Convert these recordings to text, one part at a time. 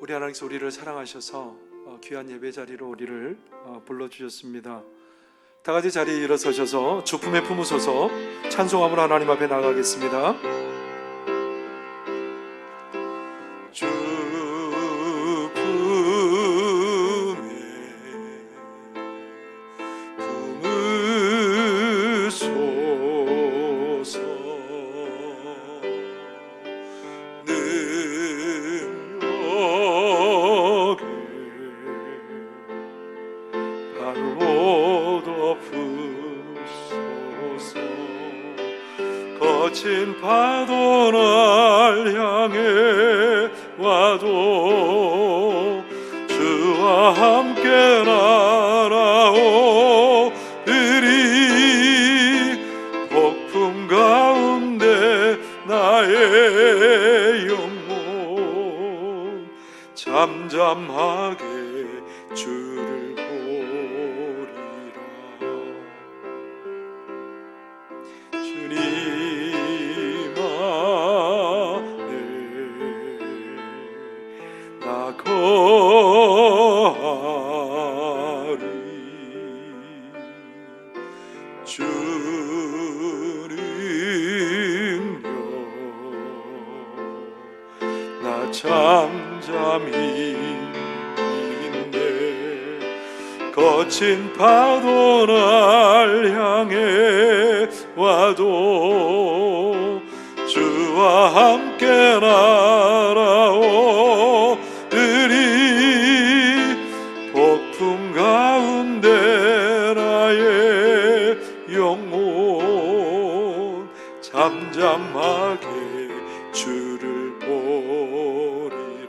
우리 하나님께서 우리를 사랑하셔서 귀한 예배 자리로 우리를 불러주셨습니다. 다 같이 자리에 일어서셔서 주품에 품으소서 찬송함으로 하나님 앞에 나가겠습니다. 거친 파도 날 향해 와도 주와 함께 날아오리니 폭풍 가운데 나의 영혼 잠잠하게 주를 보리라. 주님 거하리. 주님여 나 잠잠히 있네. 거친 파도 날 향해 와도 주와 함께 날아오리니 폭풍 가운데 나의 영혼 잠잠하게 주를 보리라.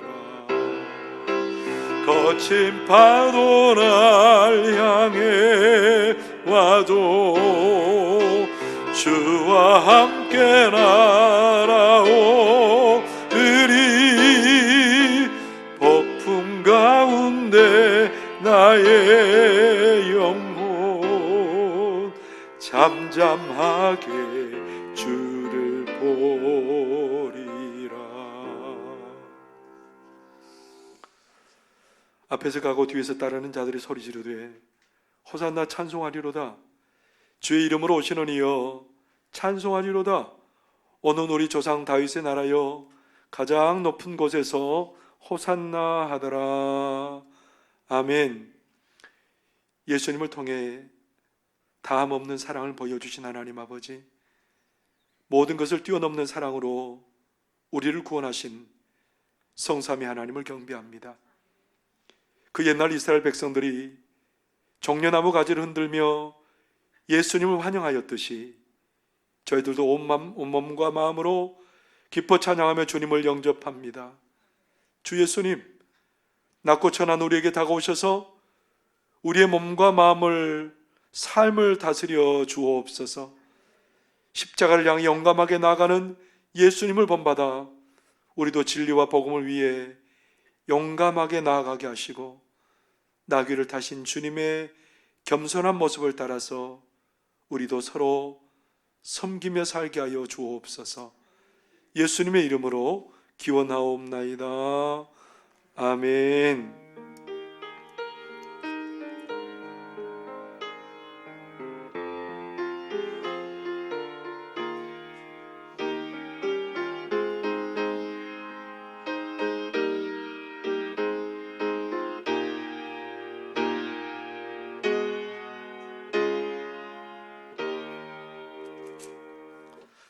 거친 파도 날 향해 와도 주와 함께 날아오리니 폭풍 가운데 나의 영혼 잠잠하게 주를 보리라. 앞에서 가고 뒤에서 따르는 자들이 소리 지르되 호산나 찬송하리로다. 주의 이름으로 오시는 이여 찬송하리로다. 오는 우리 조상 다윗의 나라여 가장 높은 곳에서 호산나 하더라. 아멘. 예수님을 통해 다함 없는 사랑을 보여주신 하나님 아버지, 모든 것을 뛰어넘는 사랑으로 우리를 구원하신 성삼위 하나님을 경배합니다. 그 옛날 이스라엘 백성들이 종려나무 가지를 흔들며 예수님을 환영하였듯이 저희들도 온 몸과 마음으로 기뻐 찬양하며 주님을 영접합니다. 주 예수님, 낮고 천한 우리에게 다가오셔서 우리의 몸과 마음을, 삶을 다스려 주옵소서. 십자가를 향해 용감하게 나아가는 예수님을 본받아 우리도 진리와 복음을 위해 용감하게 나아가게 하시고 나귀를 타신 주님의 겸손한 모습을 따라서 우리도 서로 섬기며 살게 하여 주옵소서. 예수님의 이름으로 기원하옵나이다. 아멘.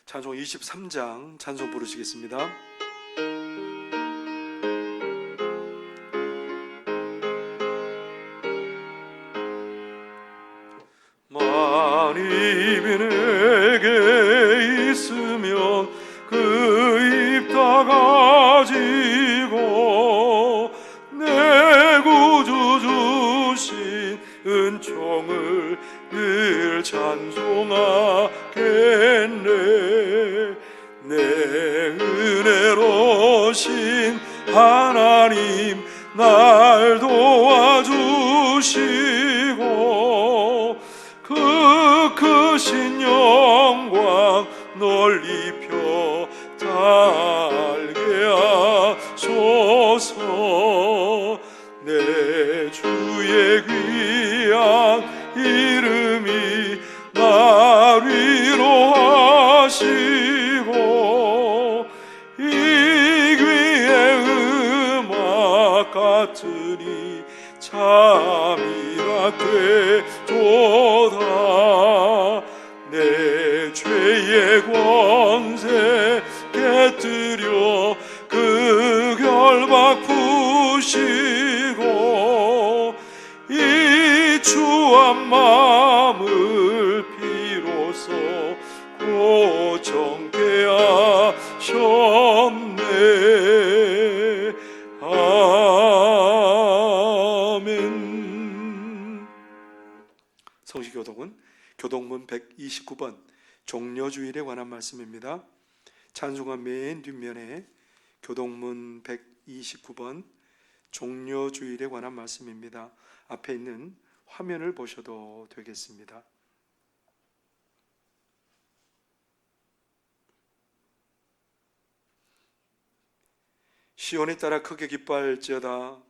찬송 23장 찬송 부르시겠습니다. 만입이 내게 있으면 그 입 다 가지고 내 구주 주신 은총을 늘 찬송하겠네. 내 은혜로신 하나님 날 도와주시고 그 크신 영광 널리 펴 달게 하소서. 주옵소서. 내 주의 귀한 이름이 날 위로하시고 이 귀의 음악 같으니 잠이라 되도다. 내 죄의 권세 깨뜨려 그 결박 푸시고 이 추한 마음을 비로소 고정케 하셨네. 아멘. 성시교독은 교독문 129번 종려주일에 관한 말씀입니다. 찬송가 맨 뒷면에 교독문 129번 종려주일에 관한 말씀입니다. 앞에 있는 화면을 보셔도 되겠습니다. 시온에 따라 크게 기뻐할지어다.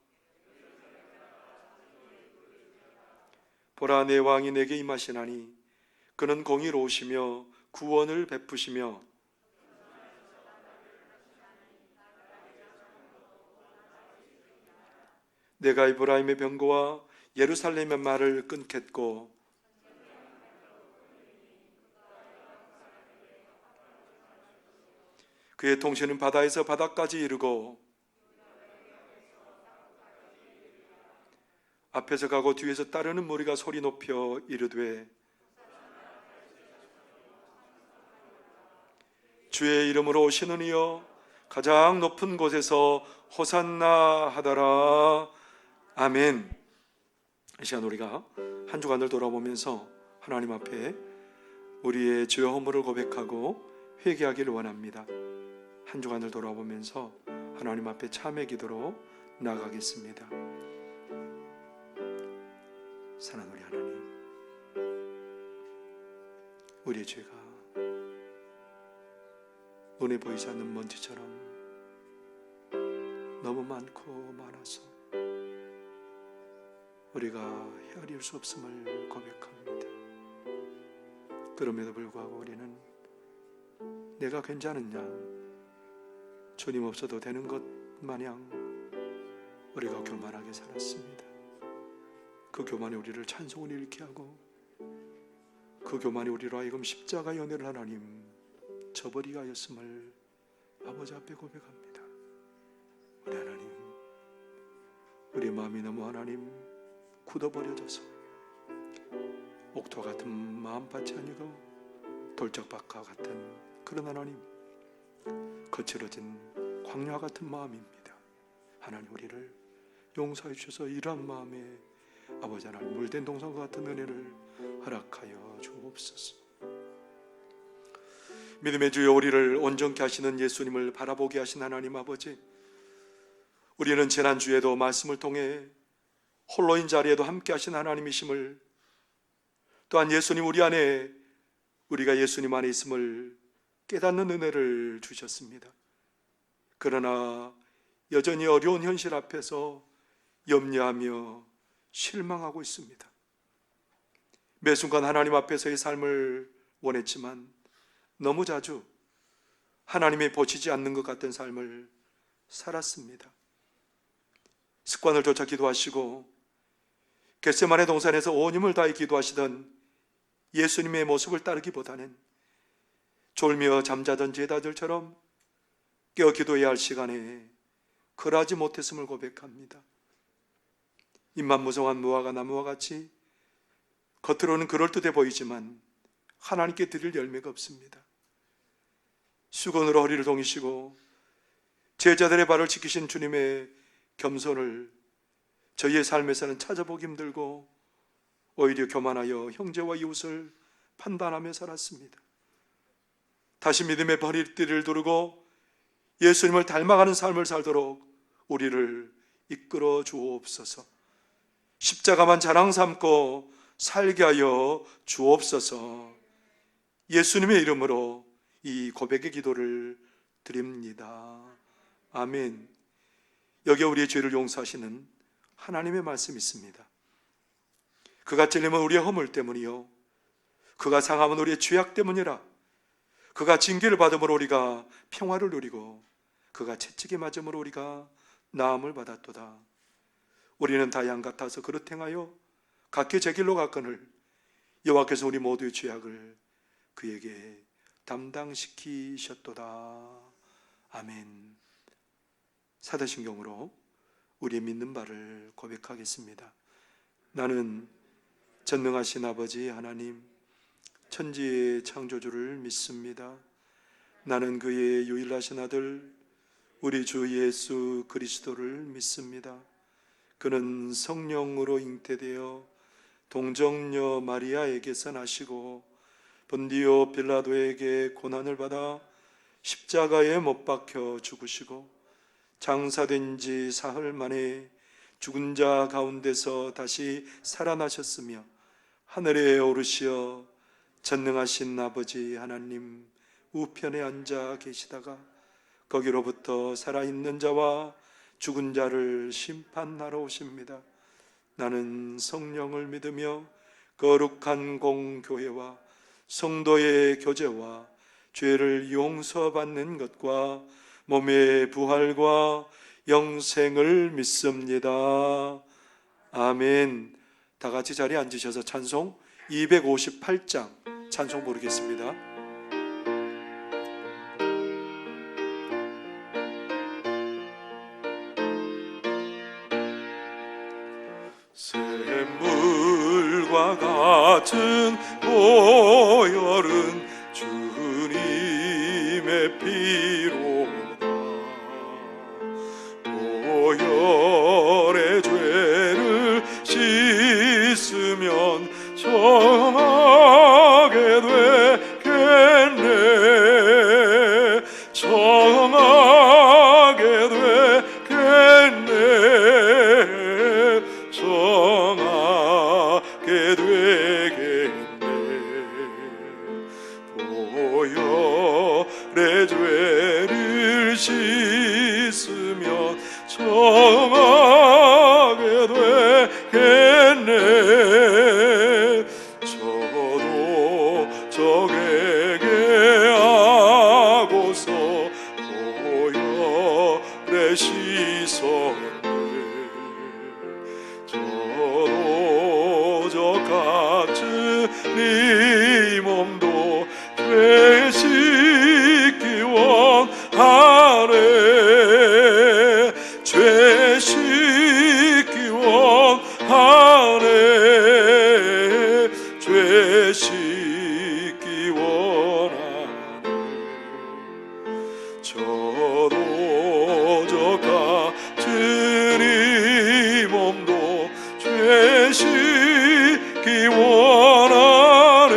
보라, 내 왕이 내게 임하시나니 그는 공의로우시며 구원을 베푸시며 내가 에브라임의 병거와 예루살렘의 말을 끊겠고 그의 통치는 바다에서 바다까지 이르고 앞에서 가고 뒤에서 따르는 무리가 소리 높여 이르되 주의 이름으로 오시는 이여 가장 높은 곳에서 호산나 하더라. 아멘. 이 시간 우리가 한 주간을 돌아보면서 하나님 앞에 우리의 죄 허물을 고백하고 회개하기를 원합니다. 한 주간을 돌아보면서 하나님 앞에 참회 기도로 나아가겠습니다. 사랑하는 우리 하나님, 우리의 죄가 눈에 보이지 않는 먼지처럼 너무 많고 많아서 우리가 헤아릴 수 없음을 고백합니다. 그럼에도 불구하고 우리는 내가 괜찮으냐, 주님 없어도 되는 것 마냥 우리가 교만하게 살았습니다. 그 교만이 우리를 찬송을 잃게 하고 그 교만이 우리로 하여금 십자가 연애를 하나님 저버리게 하였음을 아버지 앞에 고백합니다. 우리 하나님, 우리 마음이 너무 하나님 굳어버려져서 옥토 같은 마음밭이 아니고 돌짝밭과 같은 그런 하나님 거칠어진 광야 같은 마음입니다. 하나님, 우리를 용서해 주셔서 이러한 마음에 아버지 하나님 물된 동산과 같은 은혜를 허락하여 주옵소서. 믿음의 주여, 우리를 온전케 하시는 예수님을 바라보게 하신 하나님 아버지, 우리는 지난주에도 말씀을 통해 홀로인 자리에도 함께 하신 하나님이심을, 또한 예수님 우리 안에, 우리가 예수님 안에 있음을 깨닫는 은혜를 주셨습니다. 그러나 여전히 어려운 현실 앞에서 염려하며 실망하고 있습니다. 매 순간 하나님 앞에서의 삶을 원했지만 너무 자주 하나님이 보시지 않는 것 같은 삶을 살았습니다. 습관을 쫓아 기도하시고 겟세마네 동산에서 온 힘을 다해 기도하시던 예수님의 모습을 따르기보다는 졸며 잠자던 제자들처럼 깨어 기도해야 할 시간에 그러하지 못했음을 고백합니다. 입만 무성한 무화과 나무와 같이 겉으로는 그럴듯해 보이지만 하나님께 드릴 열매가 없습니다. 수건으로 허리를 동이시고 제자들의 발을 지키신 주님의 겸손을 저희의 삶에서는 찾아보기 힘들고 오히려 교만하여 형제와 이웃을 판단하며 살았습니다. 다시 믿음의 머리띠를 두르고 예수님을 닮아가는 삶을 살도록 우리를 이끌어 주옵소서. 십자가만 자랑 삼고 살게 하여 주옵소서. 예수님의 이름으로 이 고백의 기도를 드립니다. 아멘. 여기에 우리의 죄를 용서하시는 하나님의 말씀이 있습니다. 그가 찔림은 우리의 허물 때문이요 그가 상함은 우리의 죄악 때문이라. 그가 징계를 받음으로 우리가 평화를 누리고 그가 채찍에 맞음으로 우리가 나음을 받았도다. 우리는 다 양 같아서 그릇 행하여 각기 제 길로 갔거늘 여호와께서 우리 모두의 죄악을 그에게 담당시키셨도다. 아멘. 사도신경으로 우리의 믿는 바를 고백하겠습니다. 나는 전능하신 아버지 하나님 천지의 창조주를 믿습니다. 나는 그의 유일하신 아들 우리 주 예수 그리스도를 믿습니다. 그는 성령으로 잉태되어 동정녀 마리아에게서 나시고 본디오 빌라도에게 고난을 받아 십자가에 못 박혀 죽으시고 장사된 지 사흘 만에 죽은 자 가운데서 다시 살아나셨으며 하늘에 오르시어 전능하신 아버지 하나님 우편에 앉아 계시다가 거기로부터 살아있는 자와 죽은 자를 심판하러 오십니다. 나는 성령을 믿으며 거룩한 공교회와 성도의 교제와 죄를 용서받는 것과 몸의 부활과 영생을 믿습니다. 아멘. 다 같이 자리에 앉으셔서 찬송 258장 찬송 부르겠습니다. 샘물과 같은 보혈은 주님의 피로다. 보혈의 죄를 씻으면 정하게 되겠네. 정하게 되겠네. 정하게 되겠네. 보혈의 죄를 씻으면 정하게 되겠네. 저도 적에게 하고서 보혈에 씻었네. 저도 저같은 네 몸도 죄 씻기 원하네. 죄 씻기 원하네. 죄 씻기 원하네. 저도 저같은 이 몸도 죄 씻기 원하네.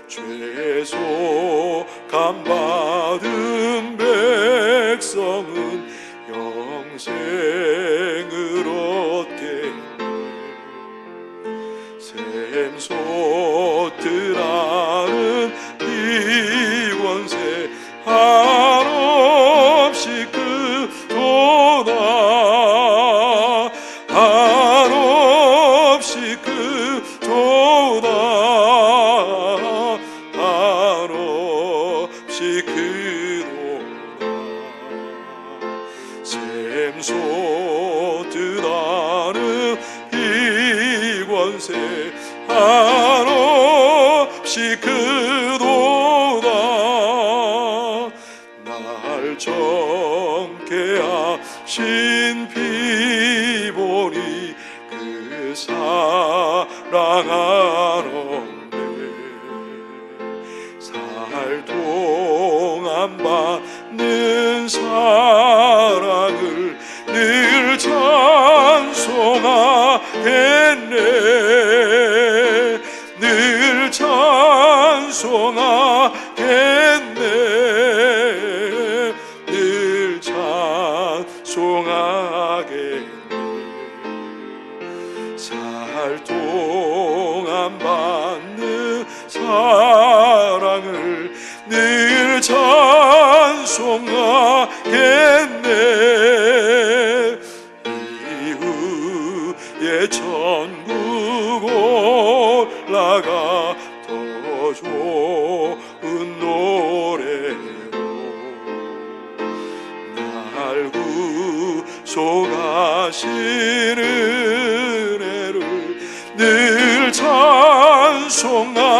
죄소 감받은 백성은 영생을 얻겠네. 샘솟듯 하는 이 원세 한없이 크도다. 한없이 크도다. 한없이 크도다. 샘솟듯 하는 이 권세 한없이 크도다. 날 정케 하신 피보니 그 사랑하는데 살 동안 받는 사랑을 늘 찬송하겠네. 늘 찬송하겠네. 늘 찬송하겠네. 살 동안 받는 사랑을 늘 찬송하겠네. 쏟아지는 은혜를 늘 찬송하겠네.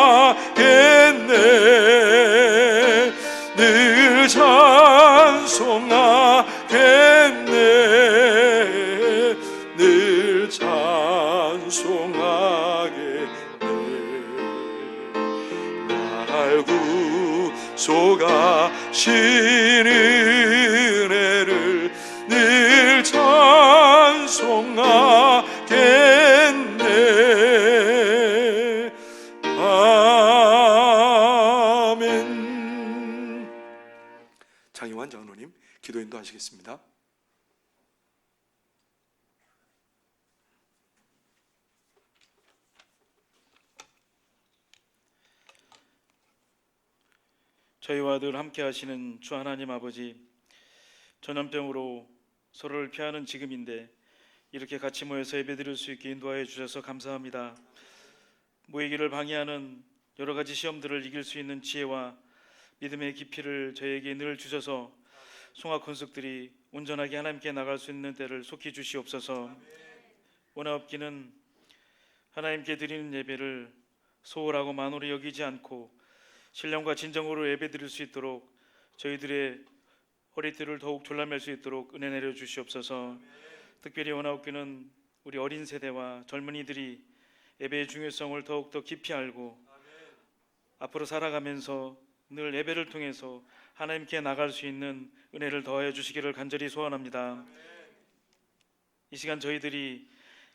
늘 찬송하겠네. 늘 찬송하겠네. 날 구속하신 은혜를 늘 찬송하겠네. 아멘. 장희환 장로님 기도 인도하시겠습니다. 저희와 늘 함께 하시는 주 하나님 아버지, 전염병으로 서로를 피하는 지금인데 이렇게 같이 모여서 예배드릴 수 있게 인도하여 주셔서 감사합니다. 모이기를 방해하는 여러 가지 시험들을 이길 수 있는 지혜와 믿음의 깊이를 저희에게 늘 주셔서 송악 권속들이 온전하게 하나님께 나갈 수 있는 때를 속히 주시옵소서. 원하옵기는 하나님께 드리는 예배를 소홀하고 만홀히 여기지 않고 신령과 진정으로 예배드릴 수 있도록 저희들의 허리띠를 더욱 졸라맬 수 있도록 은혜 내려 주시옵소서. 특별히 원하옵기는 우리 어린 세대와 젊은이들이 예배의 중요성을 더욱더 깊이 알고 앞으로 살아가면서 늘 예배를 통해서 하나님께 나갈 수 있는 은혜를 더하여 주시기를 간절히 소원합니다. 이 시간 저희들이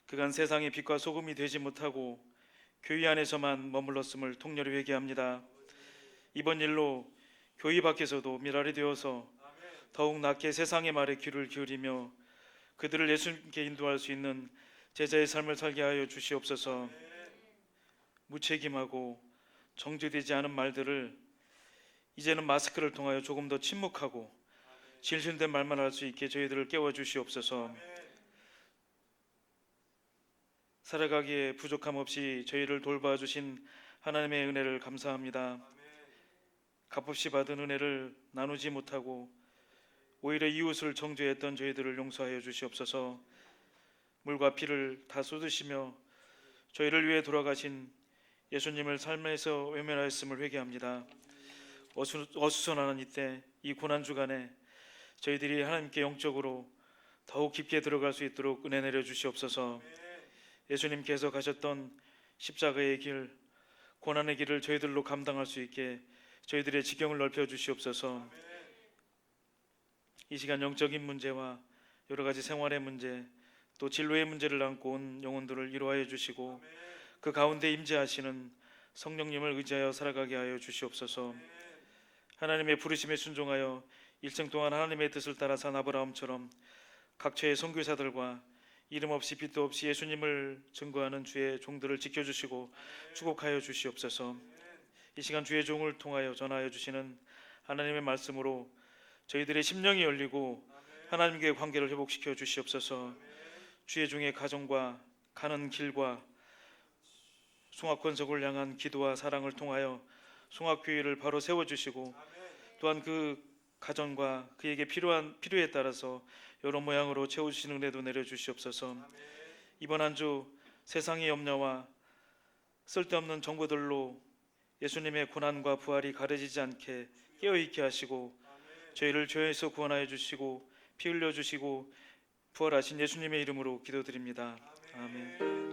그간 세상의 빛과 소금이 되지 못하고 교회 안에서만 머물렀음을 통렬히 회개합니다. 이번 일로 교회 밖에서도 미랄이 되어서 더욱 낮게 세상의 말에 귀를 기울이며 그들을 예수님께 인도할 수 있는 제자의 삶을 살게 하여 주시옵소서. 무책임하고 정제되지 않은 말들을 이제는 마스크를 통하여 조금 더 침묵하고 진실된 말만 할 수 있게 저희들을 깨워 주시옵소서. 살아가기에 부족함 없이 저희를 돌봐 주신 하나님의 은혜를 감사합니다. 값없이 받은 은혜를 나누지 못하고 오히려 이웃을 정죄했던 저희들을 용서하여 주시옵소서. 물과 피를 다 쏟으시며 저희를 위해 돌아가신 예수님을 삶에서 외면하였음을 회개합니다. 어수선하는 이때 이 고난 주간에 저희들이 하나님께 영적으로 더욱 깊게 들어갈 수 있도록 은혜 내려 주시옵소서. 예수님께서 가셨던 십자가의 길, 고난의 길을 저희들로 감당할 수 있게 저희들의 지경을 넓혀 주시옵소서. 이 시간 영적인 문제와 여러 가지 생활의 문제, 또 진로의 문제를 안고 온 영혼들을 위로하여 주시고 그 가운데 임재하시는 성령님을 의지하여 살아가게 하여 주시옵소서. 하나님의 부르심에 순종하여 일생 동안 하나님의 뜻을 따라 산 아브라함처럼 각처의 선교사들과 이름 없이 빛도 없이 예수님을 증거하는 주의 종들을 지켜주시고 축복하여 주시옵소서. 이 시간 주의 종을 통하여 전하여 주시는 하나님의 말씀으로 저희들의 심령이 열리고 하나님과의 관계를 회복시켜 주시옵소서. 주의 종의 가정과 가는 길과 송악권석을 향한 기도와 사랑을 통하여 송악교회를 바로 세워주시고 또한 그 가정과 그에게 필요에 따라서 여러 모양으로 채워주시는 은혜도 내려주시옵소서. 이번 한 주 세상의 염려와 쓸데없는 정보들로 예수님의 고난과 부활이 가려지지 않게 깨어있게 하시고 저희를 죄에서 구원하여 주시고 피 흘려 주시고 부활하신 예수님의 이름으로 기도드립니다. 아멘.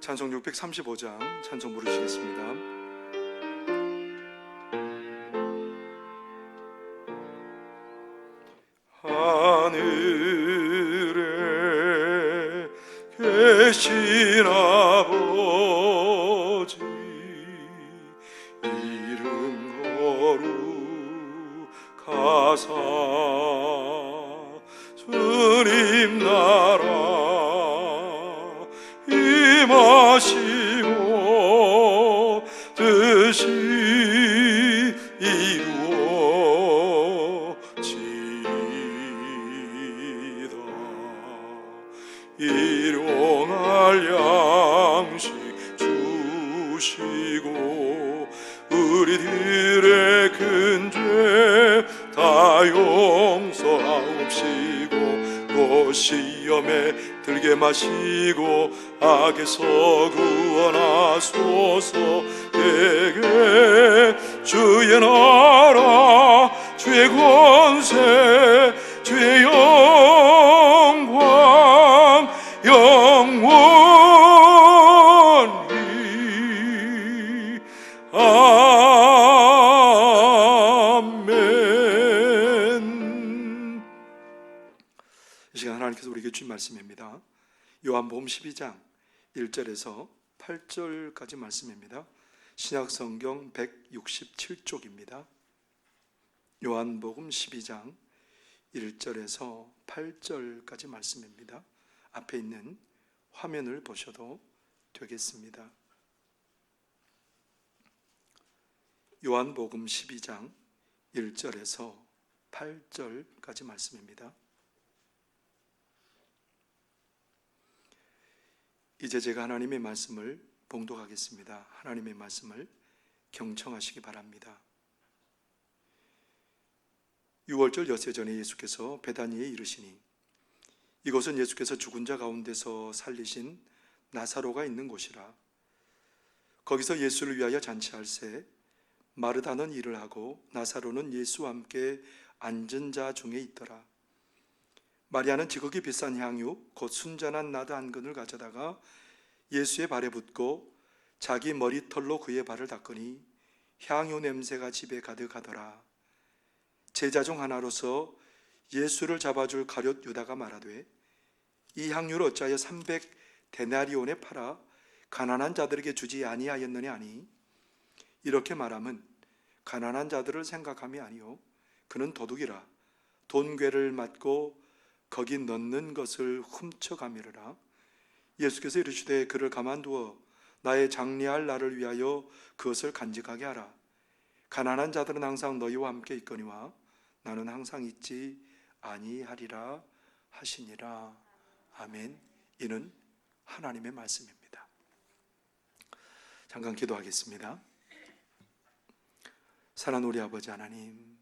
찬송 635장 찬송 부르시겠습니다. 하늘에 계신 아버지 이름 거룩하사 주님 나라 임하시고 뜻이 이루어지이다. 양식 주시고 우리들의 큰 죄 다 용서하옵시고 또 시험에 들게 마시고 악에서 구원하소서. 내게 주의 나라 주의 권세 주의 영광 영원히 아멘. 이 시간 하나님께서 우리에게 주신 말씀입니다. 요한복음 12장 1절에서 8절까지 말씀입니다. 신약성경 167쪽입니다. 요한복음 12장 1절에서 8절까지 말씀입니다. 앞에 있는 화면을 보셔도 되겠습니다. 요한복음 12장 1절에서 8절까지 말씀입니다. 이제 제가 하나님의 말씀을 봉독하겠습니다. 하나님의 말씀을 경청하시기 바랍니다. 6월절 엿새 전에 예수께서 베다니에 이르시니 이곳은 예수께서 죽은 자 가운데서 살리신 나사로가 있는 곳이라. 거기서 예수를 위하여 잔치할새 마르다는 일을 하고 나사로는 예수와 함께 앉은 자 중에 있더라. 마리아는 지극히 비싼 향유 곧 순전한 나드 한 근을 가져다가 예수의 발에 붓고 자기 머리털로 그의 발을 닦으니 향유 냄새가 집에 가득하더라. 제자 중 하나로서 예수를 잡아줄 가룟 유다가 말하되 이 향유를 어찌하여 300데나리온에 팔아 가난한 자들에게 주지 아니하였느냐 하니 이렇게 말하면 가난한 자들을 생각함이 아니요 그는 도둑이라 돈괴를 맞고 거기 넣는 것을 훔쳐가미르라. 예수께서 이르시되 그를 가만두어 나의 장례할 날을 위하여 그것을 간직하게 하라. 가난한 자들은 항상 너희와 함께 있거니와 나는 항상 있지 아니하리라 하시니라. 아멘. 이는 하나님의 말씀입니다. 잠깐 기도하겠습니다. 사랑하는 우리 아버지 하나님,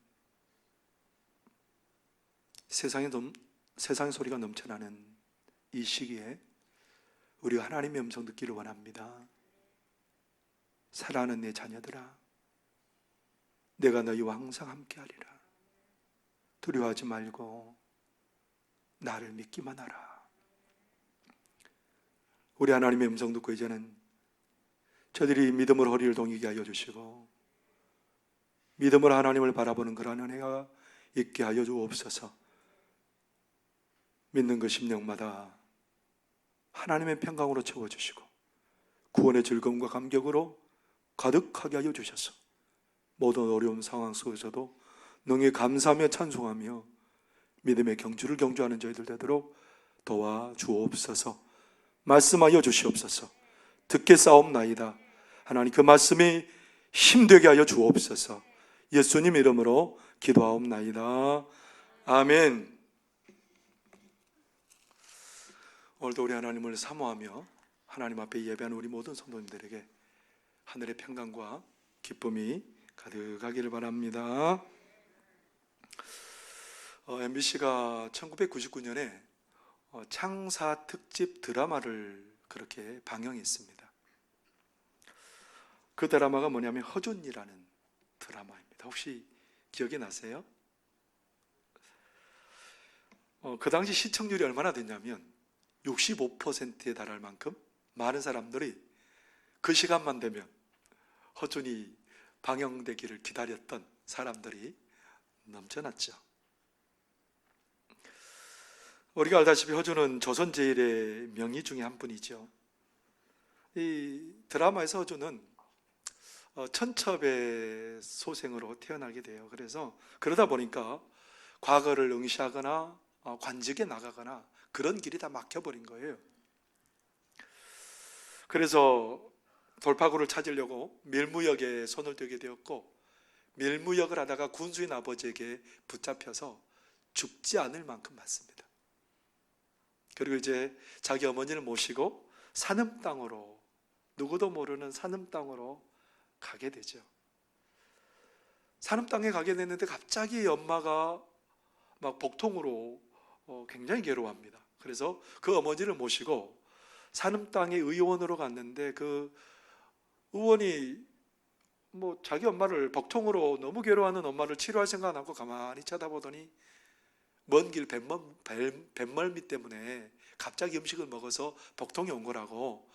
세상의 소리가 넘쳐나는 이 시기에 우리가 하나님의 음성 듣기를 원합니다. 사랑하는 내 자녀들아, 내가 너희와 항상 함께하리라. 두려워하지 말고 나를 믿기만 하라. 우리 하나님의 음성 듣고 이제는 저들이 믿음으로 허리를 동이게 하여 주시고 믿음으로 하나님을 바라보는 그러한 은혜가 있게 하여 주옵소서. 믿는 그 심령마다 하나님의 평강으로 채워주시고 구원의 즐거움과 감격으로 가득하게 하여 주셔서 모든 어려운 상황 속에서도 능히 감사하며 찬송하며 믿음의 경주를 경주하는 저희들 되도록 도와주옵소서. 말씀하여 주시옵소서. 듣게 싸움나이다. 하나님 그 말씀이 힘되게 하여 주옵소서. 예수님 이름으로 기도하옵나이다. 아멘. 오늘도 우리 하나님을 사모하며 하나님 앞에 예배하는 우리 모든 성도님들에게 하늘의 평강과 기쁨이 가득하기를 바랍니다. MBC가 1999년에 창사 특집 드라마를 그렇게 방영했습니다. 그 드라마가 뭐냐면 허준이라는 드라마입니다. 혹시 기억이 나세요? 그 당시 시청률이 얼마나 됐냐면 65%에 달할 만큼 많은 사람들이 그 시간만 되면 허준이 방영되기를 기다렸던 사람들이 넘쳐났죠. 우리가 알다시피 허준은 조선 제일의 명의 중에 한 분이죠. 이 드라마에서 허준은 천첩의 소생으로 태어나게 돼요. 그래서 그러다 보니까 과거를 응시하거나 관직에 나가거나 그런 길이 다 막혀버린 거예요. 그래서 돌파구를 찾으려고 밀무역에 손을 대게 되었고 밀무역을 하다가 군수인 아버지에게 붙잡혀서 죽지 않을 만큼 맞습니다. 그리고 이제 자기 어머니를 모시고 산음 땅으로, 누구도 모르는 산음 땅으로 가게 되죠. 산음 땅에 가게 됐는데 갑자기 엄마가 막 복통으로 굉장히 괴로워합니다. 그래서 그 어머니를 모시고 산음 땅의 의원으로 갔는데 그 의원이 뭐 자기 엄마를 복통으로 너무 괴로워하는 엄마를 치료할 생각 안 하고 가만히 쳐다보더니 먼 길 뱃멀미 때문에 갑자기 음식을 먹어서 복통이 온 거라고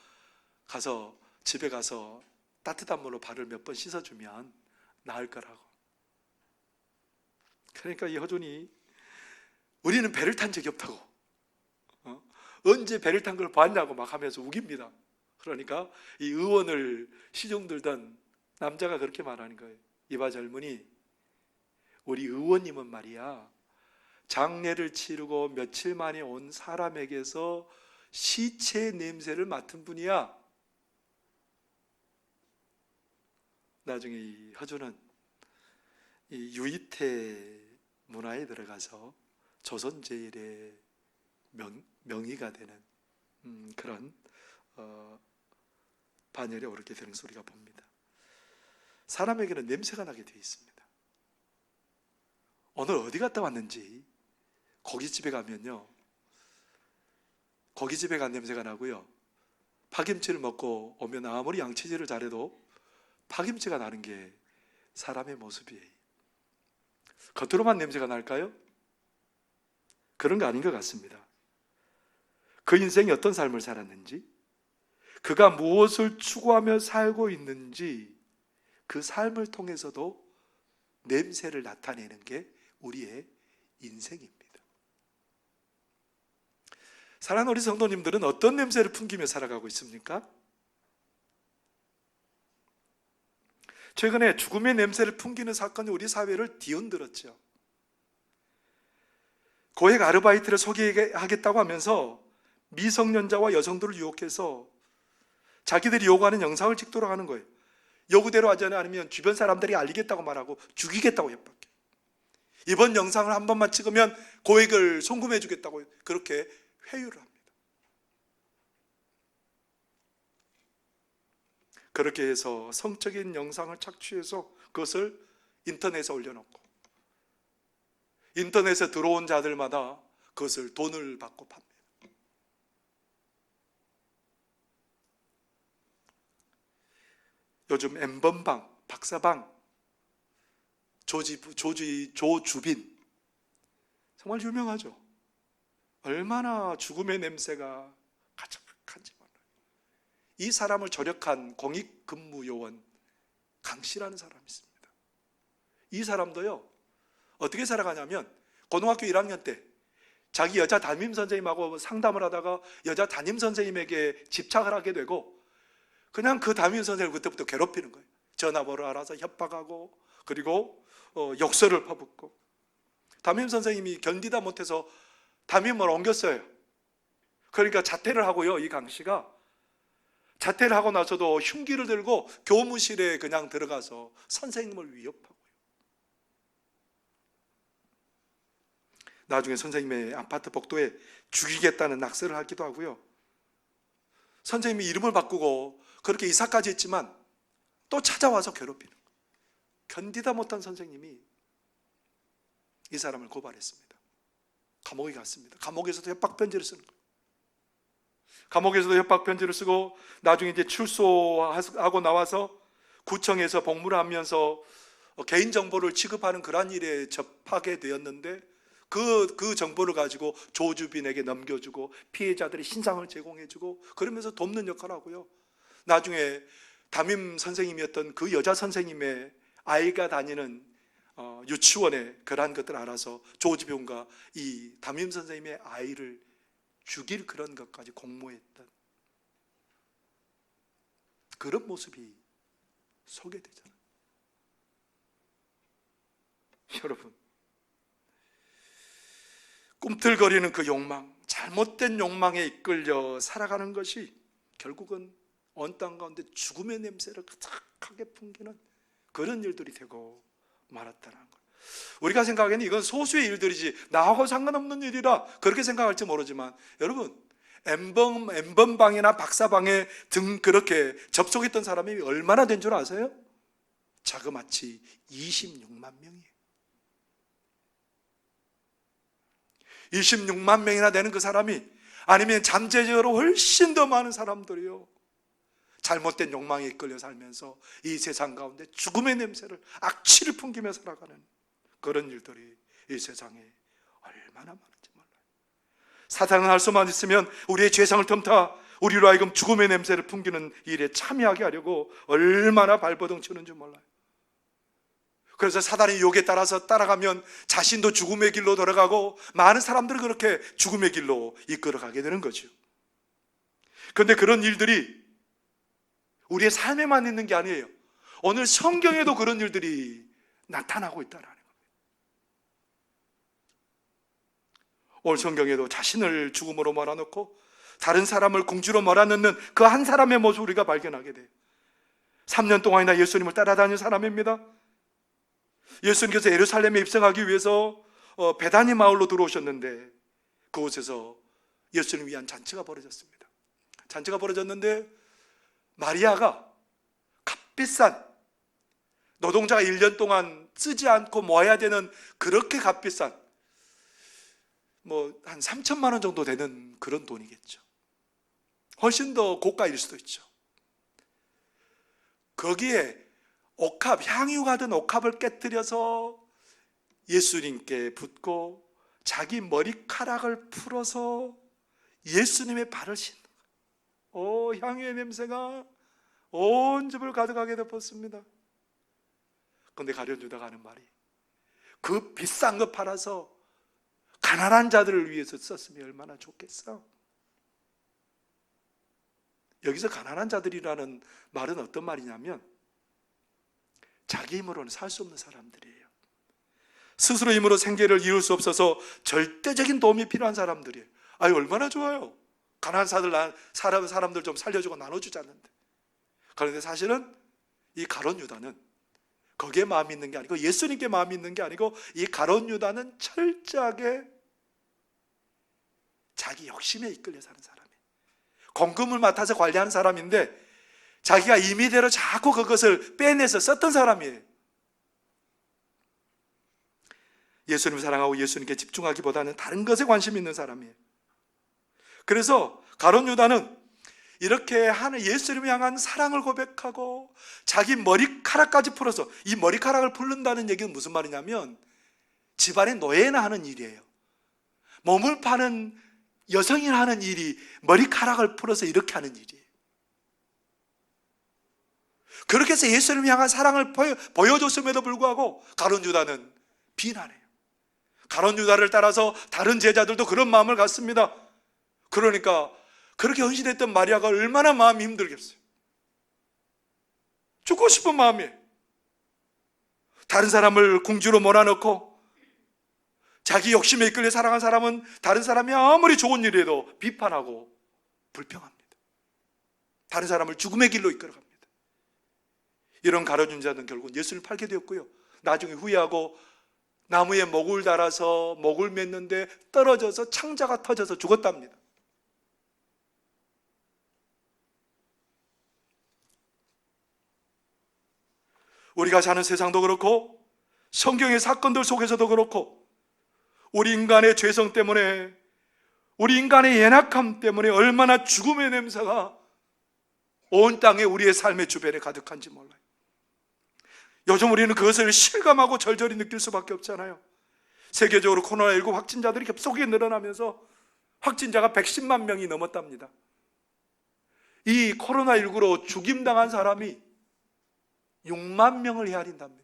가서 집에 가서 따뜻한 물로 발을 몇 번 씻어주면 나을 거라고. 그러니까 이 허준이 우리는 배를 탄 적이 없다고, 언제 배를 탄 걸 봤냐고 막 하면서 우깁니다. 그러니까 이 의원을 시중 들던 남자가 그렇게 말하는 거예요. 이봐 젊은이, 우리 의원님은 말이야 장례를 치르고 며칠 만에 온 사람에게서 시체 냄새를 맡은 분이야. 나중에 이 허준은 이 유이태 문화에 들어가서 조선제일의 명의가 되는 그런 반열에 오르게 되는 소리가 봅니다. 사람에게는 냄새가 나게 되어 있습니다. 오늘 어디 갔다 왔는지 고깃집에 가면요, 고깃집에 간 냄새가 나고요, 파김치를 먹고 오면 아무리 양치질을 잘해도 파김치가 나는 게 사람의 모습이에요. 겉으로만 냄새가 날까요? 그런 거 아닌 것 같습니다. 그 인생이 어떤 삶을 살았는지, 그가 무엇을 추구하며 살고 있는지, 그 삶을 통해서도 냄새를 나타내는 게 우리의 인생입니다. 사랑하는 우리 성도님들은 어떤 냄새를 풍기며 살아가고 있습니까? 최근에 죽음의 냄새를 풍기는 사건이 우리 사회를 뒤흔들었죠. 고액 아르바이트를 소개하겠다고 하면서 미성년자와 여성들을 유혹해서 자기들이 요구하는 영상을 찍도록 하는 거예요. 요구대로 하지 않으면 주변 사람들이 알리겠다고 말하고 죽이겠다고 협박해. 이번 영상을 한 번만 찍으면 고액을 송금해 주겠다고 그렇게 회유를 합니다. 그렇게 해서 성적인 영상을 착취해서 그것을 인터넷에 올려놓고 인터넷에 들어온 자들마다 그것을 돈을 받고 팝니다. 요즘 엠번방, 박사방, 조주빈 정말 유명하죠. 얼마나 죽음의 냄새가 가득한지 몰라요. 이 사람을 조력한 공익근무요원 강씨라는 사람이 있습니다. 이 사람도요, 어떻게 살아가냐면 고등학교 1학년 때 자기 여자 담임 선생님하고 상담을 하다가 여자 담임 선생님에게 집착을 하게 되고 그냥 그 담임 선생님을 그때부터 괴롭히는 거예요. 전화번호 알아서 협박하고 그리고 욕설을 퍼붓고, 담임 선생님이 견디다 못해서 담임을 옮겼어요. 그러니까 자퇴를 하고요, 이 강 씨가 자퇴를 하고 나서도 흉기를 들고 교무실에 그냥 들어가서 선생님을 위협하고요. 나중에 선생님의 아파트 복도에 죽이겠다는 낙서를 하기도 하고요. 선생님이 이름을 바꾸고 그렇게 이사까지 했지만 또 찾아와서 괴롭히는 거예요. 견디다 못한 선생님이 이 사람을 고발했습니다. 감옥에 갔습니다. 감옥에서도 협박 편지를 쓰는 거예요. 감옥에서도 협박 편지를 쓰고 나중에 이제 출소하고 나와서 구청에서 복무를 하면서 개인 정보를 취급하는 그러한 일에 접하게 되었는데 그 정보를 가지고 조주빈에게 넘겨주고 피해자들의 신상을 제공해주고 그러면서 돕는 역할을 하고요. 나중에 담임 선생님이었던 그 여자 선생님의 아이가 다니는 유치원에 그러한 것들을 알아서 조주빈과 이 담임 선생님의 아이를 죽일 그런 것까지 공모했던 그런 모습이 소개되잖아요. 여러분, 꿈틀거리는 그 욕망, 잘못된 욕망에 이끌려 살아가는 것이 결국은 온 땅 가운데 죽음의 냄새를 가득하게 풍기는 그런 일들이 되고 말았다는 거예요. 우리가 생각하기에는 이건 소수의 일들이지 나하고 상관없는 일이라 그렇게 생각할지 모르지만 여러분, 엠번방이나 박사방에 등 그렇게 접속했던 사람이 얼마나 된 줄 아세요? 자그마치 26만 명이에요. 26만 명이나 되는 그 사람이, 아니면 잠재적으로 훨씬 더 많은 사람들이요, 잘못된 욕망에 이끌려 살면서 이 세상 가운데 죽음의 냄새를, 악취를 풍기며 살아가는 그런 일들이 이 세상에 얼마나 많은지 몰라요. 사탄은 할 수만 있으면 우리의 죄상을 틈타 우리로 하여금 죽음의 냄새를 풍기는 일에 참여하게 하려고 얼마나 발버둥 치는지 몰라요. 그래서 사단의 유혹에 따라서 따라가면 자신도 죽음의 길로 돌아가고 많은 사람들을 그렇게 죽음의 길로 이끌어가게 되는 거죠. 그런데 그런 일들이 우리의 삶에만 있는 게 아니에요. 오늘 성경에도 그런 일들이 나타나고 있다는 겁니다. 오늘 성경에도 자신을 죽음으로 몰아넣고 다른 사람을 궁지로 몰아넣는 그 한 사람의 모습을 우리가 발견하게 돼요. 3년 동안이나 예수님을 따라다니는 사람입니다. 예수님께서 예루살렘에 입성하기 위해서 베다니 마을로 들어오셨는데, 그곳에서 예수님을 위한 잔치가 벌어졌습니다. 잔치가 벌어졌는데 마리아가 값비싼, 노동자가 1년 동안 쓰지 않고 모아야 되는 그렇게 값비싼, 한 3천만 원 정도 되는 그런 돈이겠죠. 훨씬 더 고가일 수도 있죠. 거기에 옥합, 향유가 든 옥합을 깨뜨려서 예수님께 붓고 자기 머리카락을 풀어서 예수님의 발을 씻는 거예요. 향유의 냄새가 온 집을 가득하게 덮었습니다. 그런데 가룟 유다가 하는 말이, 그 비싼 거 팔아서 가난한 자들을 위해서 썼으면 얼마나 좋겠어. 여기서 가난한 자들이라는 말은 어떤 말이냐면, 자기 힘으로는 살 수 없는 사람들이에요. 스스로 힘으로 생계를 이룰 수 없어서 절대적인 도움이 필요한 사람들이에요. 얼마나 좋아요. 가난한 사람들 좀 살려주고 나눠주자는데. 그런데 사실은 이 가룟 유다는 거기에 마음이 있는 게 아니고, 예수님께 마음이 있는 게 아니고, 이 가룟 유다는 철저하게 자기 욕심에 이끌려 사는 사람이에요. 공금을 맡아서 관리하는 사람인데 자기가 임의대로 자꾸 그것을 빼내서 썼던 사람이에요. 예수님을 사랑하고 예수님께 집중하기보다는 다른 것에 관심이 있는 사람이에요. 그래서 가룟 유다는 이렇게 하는 예수님을 향한 사랑을 고백하고 자기 머리카락까지 풀어서, 이 머리카락을 풀른다는 얘기는 무슨 말이냐면 집안의 노예나 하는 일이에요. 몸을 파는 여성이나 하는 일이 머리카락을 풀어서 이렇게 하는 일이에요. 그렇게 해서 예수님을 향한 사랑을 보여줬음에도 불구하고 가룟 유다는 비난해요. 가룟 유다를 따라서 다른 제자들도 그런 마음을 갖습니다. 그러니까 그렇게 헌신했던 마리아가 얼마나 마음이 힘들겠어요. 죽고 싶은 마음이에요. 다른 사람을 궁지로 몰아넣고 자기 욕심에 이끌려 살아간 사람은 다른 사람이 아무리 좋은 일이라도 비판하고 불평합니다. 다른 사람을 죽음의 길로 이끌어갑니다. 이런 가룟 유다는 결국 예수를 팔게 되었고요, 나중에 후회하고 나무에 목을 달아서 목을 맸는데 떨어져서 창자가 터져서 죽었답니다. 우리가 사는 세상도 그렇고 성경의 사건들 속에서도 그렇고 우리 인간의 죄성 때문에, 우리 인간의 연약함 때문에 얼마나 죽음의 냄새가 온 땅에 우리의 삶의 주변에 가득한지 몰라요. 요즘 우리는 그것을 실감하고 절절히 느낄 수밖에 없잖아요. 세계적으로 코로나19 확진자들이 급속하게 늘어나면서 확진자가 110만 명이 넘었답니다. 이 코로나19로 죽임당한 사람이 6만 명을 헤아린답니다.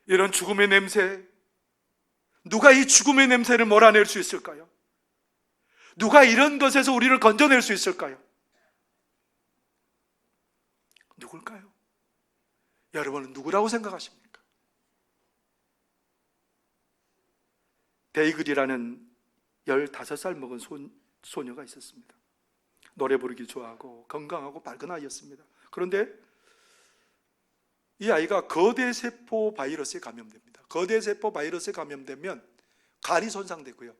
이런 죽음의 냄새, 누가 이 죽음의 냄새를 몰아낼 수 있을까요? 누가 이런 것에서 우리를 건져낼 수 있을까요? 누굴까요? 여러분은 누구라고 생각하십니까? 데이글이라는 15살 먹은 소녀가 있었습니다. 노래 부르기 좋아하고 건강하고 밝은 아이였습니다. 그런데 이 아이가 거대세포 바이러스에 감염됩니다. 거대세포 바이러스에 감염되면 간이 손상되고요.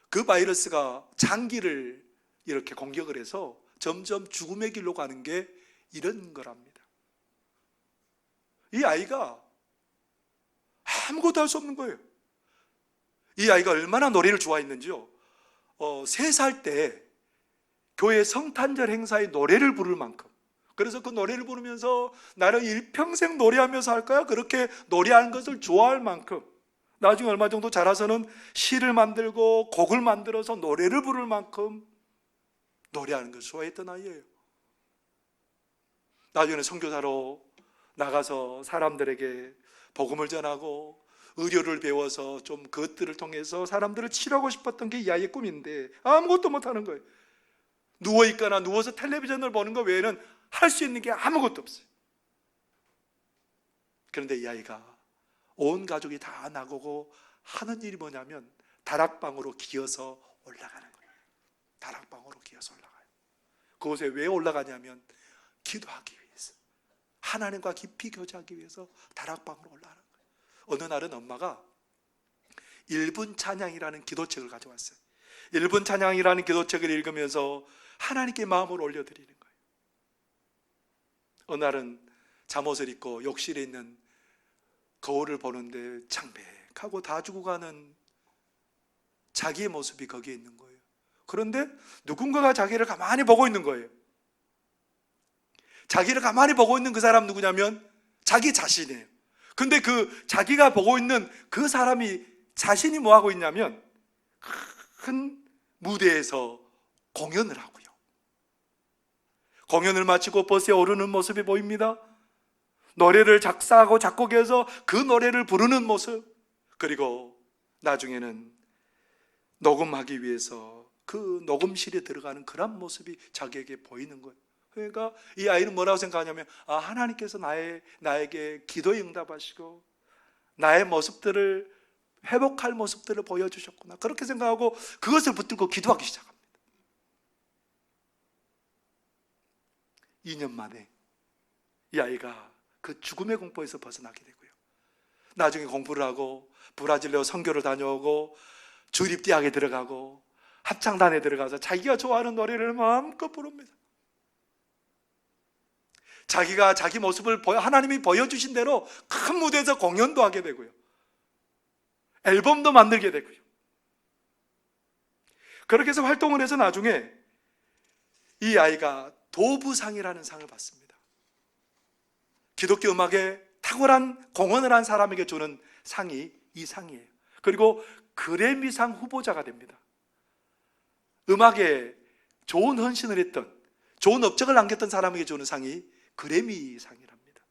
그 바이러스가 장기를 이렇게 공격을 해서 점점 죽음의 길로 가는 게 이런 거랍니다. 이 아이가 아무것도 할 수 없는 거예요. 이 아이가 얼마나 노래를 좋아했는지요. 3살 때 교회 성탄절 행사에 노래를 부를 만큼, 그래서 그 노래를 부르면서 나를 일평생 노래하면서 할 거야, 그렇게 노래하는 것을 좋아할 만큼, 나중에 얼마 정도 자라서는 시를 만들고 곡을 만들어서 노래를 부를 만큼 노래하는 것을 좋아했던 아이예요. 나중에는 선교사로 나가서 사람들에게 복음을 전하고 의료를 배워서 좀 그것들을 통해서 사람들을 치료하고 싶었던 게 이 아이의 꿈인데 아무것도 못하는 거예요. 누워있거나 누워서 텔레비전을 보는 것 외에는 할 수 있는 게 아무것도 없어요. 그런데 이 아이가 온 가족이 다 나가고 하는 일이 뭐냐면 다락방으로 기어서 올라가는 거예요. 다락방으로 기어서 올라가요. 그곳에 왜 올라가냐면 기도하기 위해서, 하나님과 깊이 교제하기 위해서 다락방으로 올라가는 거예요. 어느 날은 엄마가 1분 찬양이라는 기도책을 가져왔어요. 1분 찬양이라는 기도책을 읽으면서 하나님께 마음을 올려드리는 거예요. 어느 날은 잠옷을 입고 욕실에 있는 거울을 보는데 창백하고 다 죽어가는 자기의 모습이 거기에 있는 거예요. 그런데 누군가가 자기를 가만히 보고 있는 거예요. 자기를 가만히 보고 있는 그 사람 누구냐면 자기 자신이에요. 근데 그 자기가 보고 있는 그 사람이 자신이 뭐 하고 있냐면 큰 무대에서 공연을 하고요. 공연을 마치고 버스에 오르는 모습이 보입니다. 노래를 작사하고 작곡해서 그 노래를 부르는 모습, 그리고 나중에는 녹음하기 위해서 그 녹음실에 들어가는 그런 모습이 자기에게 보이는 거예요. 그러니까 이 아이는 뭐라고 생각하냐면 하나님께서 나에게 기도에 응답하시고 나의 모습들을 회복할 모습들을 보여주셨구나, 그렇게 생각하고 그것을 붙들고 기도하기 시작합니다. 2년 만에 이 아이가 그 죽음의 공포에서 벗어나게 되고요. 나중에 공부를 하고 브라질로 선교를 다녀오고 주립대학에 들어가고 합창단에 들어가서 자기가 좋아하는 노래를 마음껏 부릅니다. 자기가 자기 모습을 하나님이 보여주신 대로 큰 무대에서 공연도 하게 되고요. 앨범도 만들게 되고요. 그렇게 해서 활동을 해서 나중에 이 아이가 도부상이라는 상을 받습니다. 기독교 음악에 탁월한 공헌을 한 사람에게 주는 상이 이 상이에요. 그리고 그래미상 후보자가 됩니다. 음악에 좋은 헌신을 했던, 좋은 업적을 남겼던 사람에게 주는 상이 그래미상이랍니다.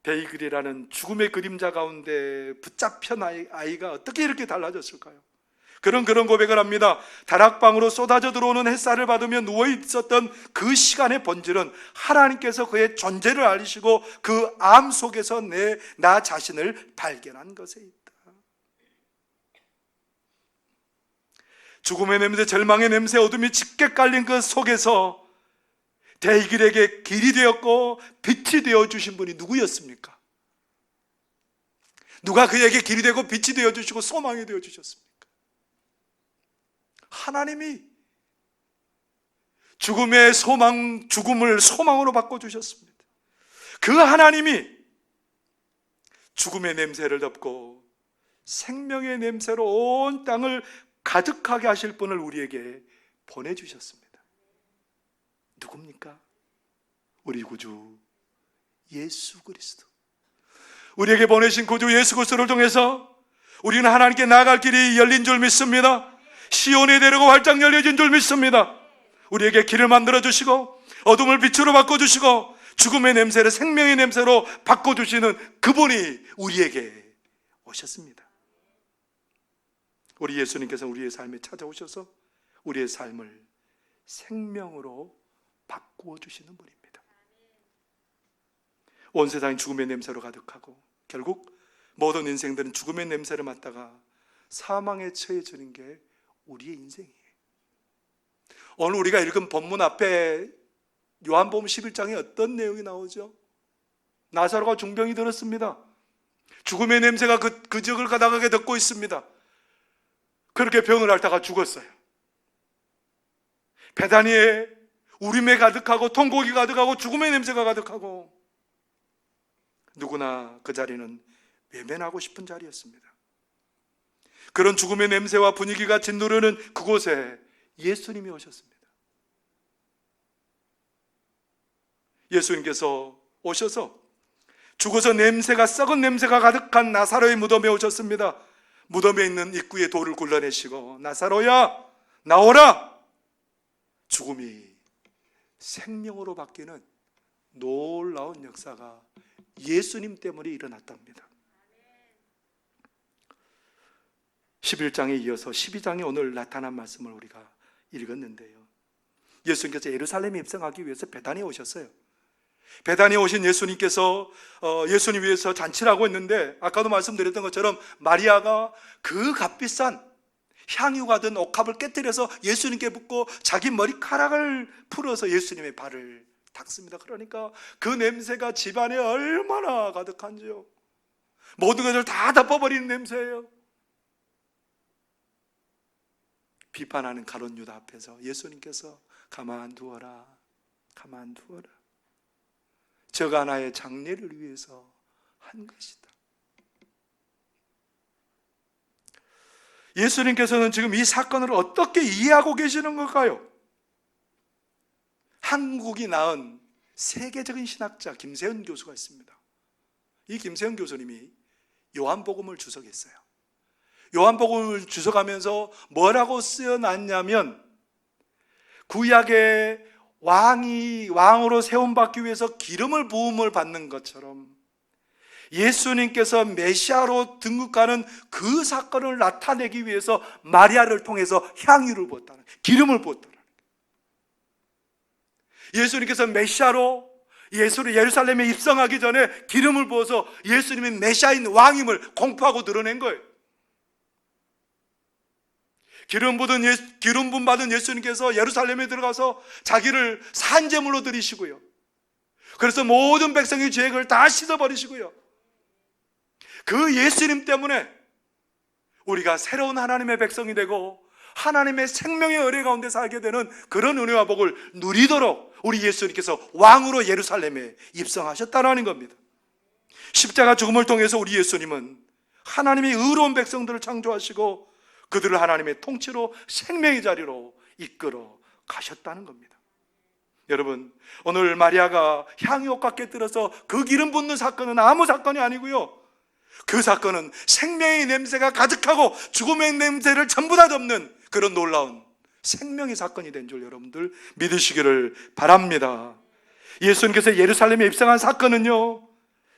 베이글이라는 죽음의 그림자 가운데 붙잡힌 아이가 어떻게 이렇게 달라졌을까요? 그런 고백을 합니다. 다락방으로 쏟아져 들어오는 햇살을 받으며 누워있었던 그 시간의 본질은 하나님께서 그의 존재를 알리시고 그 암 속에서 나 자신을 발견한 것에 있다. 죽음의 냄새, 절망의 냄새, 어둠이 짙게 깔린 그 속에서 베이글에게 길이 되었고 빛이 되어주신 분이 누구였습니까? 누가 그에게 길이 되고 빛이 되어주시고 소망이 되어주셨습니까? 하나님이 죽음의 소망, 죽음을 소망으로 바꿔주셨습니다. 그 하나님이 죽음의 냄새를 덮고 생명의 냄새로 온 땅을 가득하게 하실 분을 우리에게 보내주셨습니다. 누굽니까? 우리 구주 예수 그리스도. 우리에게 보내신 구주 예수 그리스도를 통해서 우리는 하나님께 나아갈 길이 열린 줄 믿습니다. 시온이 되려고 활짝 열려진 줄 믿습니다. 우리에게 길을 만들어 주시고 어둠을 빛으로 바꿔주시고 죽음의 냄새를 생명의 냄새로 바꿔주시는 그분이 우리에게 오셨습니다. 우리 예수님께서 우리의 삶에 찾아오셔서 우리의 삶을 생명으로 바꾸어 주시는 분입니다. 온 세상이 죽음의 냄새로 가득하고 결국 모든 인생들은 죽음의 냄새를 맡다가 사망에 처해지는 게 우리의 인생이에요. 오늘 우리가 읽은 본문 앞에 요한복음 11장에 어떤 내용이 나오죠? 나사로가 중병이 들었습니다. 죽음의 냄새가 그 지역을 가다가게 덮고 있습니다. 그렇게 병을 앓다가 죽었어요. 베다니에 우림에 가득하고 통곡이 가득하고 죽음의 냄새가 가득하고 누구나 그 자리는 외면하고 싶은 자리였습니다. 그런 죽음의 냄새와 분위기가 짓누르는 그곳에 예수님이 오셨습니다. 예수님께서 오셔서 죽어서 냄새가 썩은 냄새가 가득한 나사로의 무덤에 오셨습니다. 무덤에 있는 입구에 돌을 굴러내시고 나사로야 나오라! 죽음이 생명으로 바뀌는 놀라운 역사가 예수님 때문에 일어났답니다. 11장에 이어서 12장에 오늘 나타난 말씀을 우리가 읽었는데요, 예수님께서 예루살렘에 입성하기 위해서 베다니에 오셨어요. 베다니에 오신 예수님께서 예수님 위해서 잔치를 하고 있는데, 아까도 말씀드렸던 것처럼 마리아가 그 값비싼 향유가 든 옥합을 깨뜨려서 예수님께 붓고 자기 머리카락을 풀어서 예수님의 발을 닦습니다. 그러니까 그 냄새가 집안에 얼마나 가득한지요. 모든 것을 다 덮어버리는 냄새예요. 비판하는 가룟 유다 앞에서 예수님께서 가만두어라, 가만두어라. 저가 나의 장례를 위해서 한 것이다. 예수님께서는 지금 이 사건을 어떻게 이해하고 계시는 걸까요? 한국이 낳은 세계적인 신학자 김세현 교수가 있습니다. 이 김세현 교수님이 요한복음을 주석했어요. 요한복음을 주석하면서 뭐라고 쓰여놨냐면, 구약의 왕으로 세움받기 위해서 기름을 부음을 받는 것처럼 예수님께서 메시아로 등극하는 그 사건을 나타내기 위해서 마리아를 통해서 향유를 부었다는, 기름을 부었다는, 예수님께서 메시아로 예루살렘에 입성하기 전에 기름을 부어서 예수님이 메시아인 왕임을 공포하고 드러낸 거예요. 기름 부음 받은 예수님께서 예루살렘에 들어가서 자기를 산제물로 드리시고요, 그래서 모든 백성의 죄악을 다 씻어버리시고요, 그 예수님 때문에 우리가 새로운 하나님의 백성이 되고 하나님의 생명의 은혜 가운데 살게 되는 그런 은혜와 복을 누리도록 우리 예수님께서 왕으로 예루살렘에 입성하셨다는 겁니다. 십자가 죽음을 통해서 우리 예수님은 하나님의 의로운 백성들을 창조하시고 그들을 하나님의 통치로 생명의 자리로 이끌어 가셨다는 겁니다. 여러분, 오늘 마리아가 향유옥과 깨뜨려서 그 기름 붓는 사건은 아무 사건이 아니고요, 그 사건은 생명의 냄새가 가득하고 죽음의 냄새를 전부 다 덮는 그런 놀라운 생명의 사건이 된 줄 여러분들 믿으시기를 바랍니다. 예수님께서 예루살렘에 입성한 사건은요,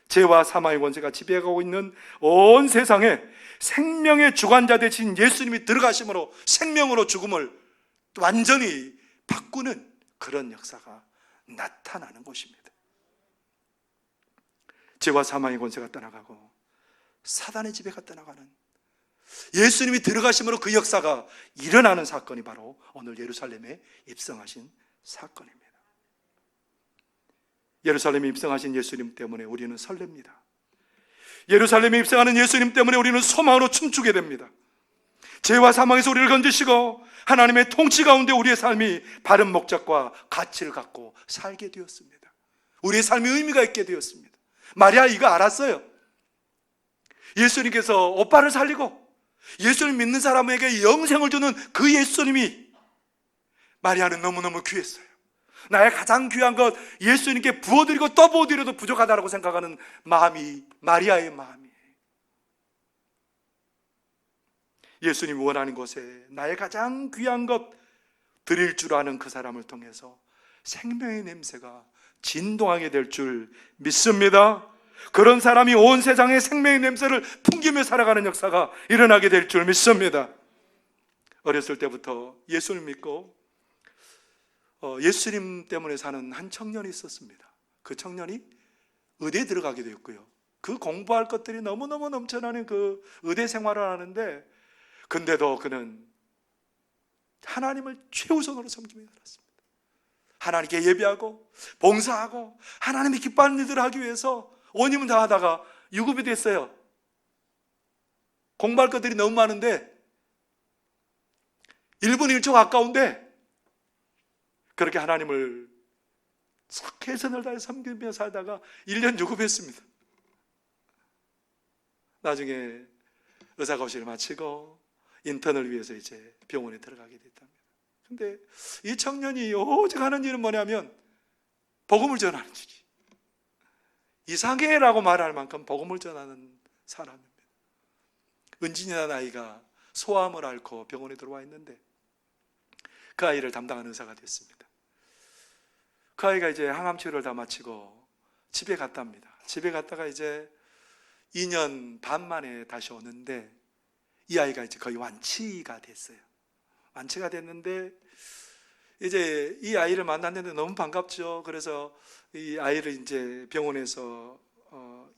죄와 사망의 권세가 지배하고 있는 온 세상에 생명의 주관자 되신 예수님이 들어가심으로 생명으로 죽음을 완전히 바꾸는 그런 역사가 나타나는 곳입니다. 죄와 사망의 권세가 떠나가고 사단의 지배가 떠나가는, 예수님이 들어가심으로 그 역사가 일어나는 사건이 바로 오늘 예루살렘에 입성하신 사건입니다. 예루살렘에 입성하신 예수님 때문에 우리는 설렙니다. 예루살렘에 입성하는 예수님 때문에 우리는 소망으로 춤추게 됩니다. 죄와 사망에서 우리를 건지시고 하나님의 통치 가운데 우리의 삶이 바른 목적과 가치를 갖고 살게 되었습니다. 우리의 삶이 의미가 있게 되었습니다. 마리아 이거 알았어요. 예수님께서 오빠를 살리고 예수님 믿는 사람에게 영생을 주는 그 예수님이 마리아는 너무너무 귀했어요. 나의 가장 귀한 것 예수님께 부어드리고 또 부어드려도 부족하다고 생각하는 마음이 마리아의 마음이에요. 예수님이 원하는 곳에 나의 가장 귀한 것 드릴 줄 아는 그 사람을 통해서 생명의 냄새가 진동하게 될 줄 믿습니다. 그런 사람이 온 세상의 생명의 냄새를 풍기며 살아가는 역사가 일어나게 될 줄 믿습니다. 어렸을 때부터 예수를 믿고 예수님 때문에 사는 한 청년이 있었습니다. 그 청년이 의대에 들어가게 되었고요, 그 공부할 것들이 너무너무 넘쳐나는 그 의대 생활을 하는데, 근데도 그는 하나님을 최우선으로 섬기며 살았습니다. 하나님께 예배하고 봉사하고 하나님이 기뻐하는 일들을 하기 위해서 온 힘을 다하다가 유급이 됐어요. 공부할 것들이 너무 많은데 1분 1초 가까운데 그렇게 하나님을 최선을 다해 섬기며 살다가 1년 유급했습니다. 나중에 의사고시를 마치고 인턴을 위해서 이제 병원에 들어가게 됐답니다. 근데 이 청년이 오직 하는 일은 뭐냐면 복음을 전하는 일이, 이상해라고 말할 만큼 복음을 전하는 사람입니다. 은진이라는 아이가 소아암을 앓고 병원에 들어와 있는데 그 아이를 담당하는 의사가 됐습니다. 그 아이가 이제 항암 치료를 다 마치고 집에 갔답니다. 집에 갔다가 이제 2년 반 만에 다시 오는데 이 아이가 이제 거의 완치가 됐어요. 완치가 됐는데 이제 이 아이를 만났는데 너무 반갑죠. 그래서 이 아이를 이제 병원에서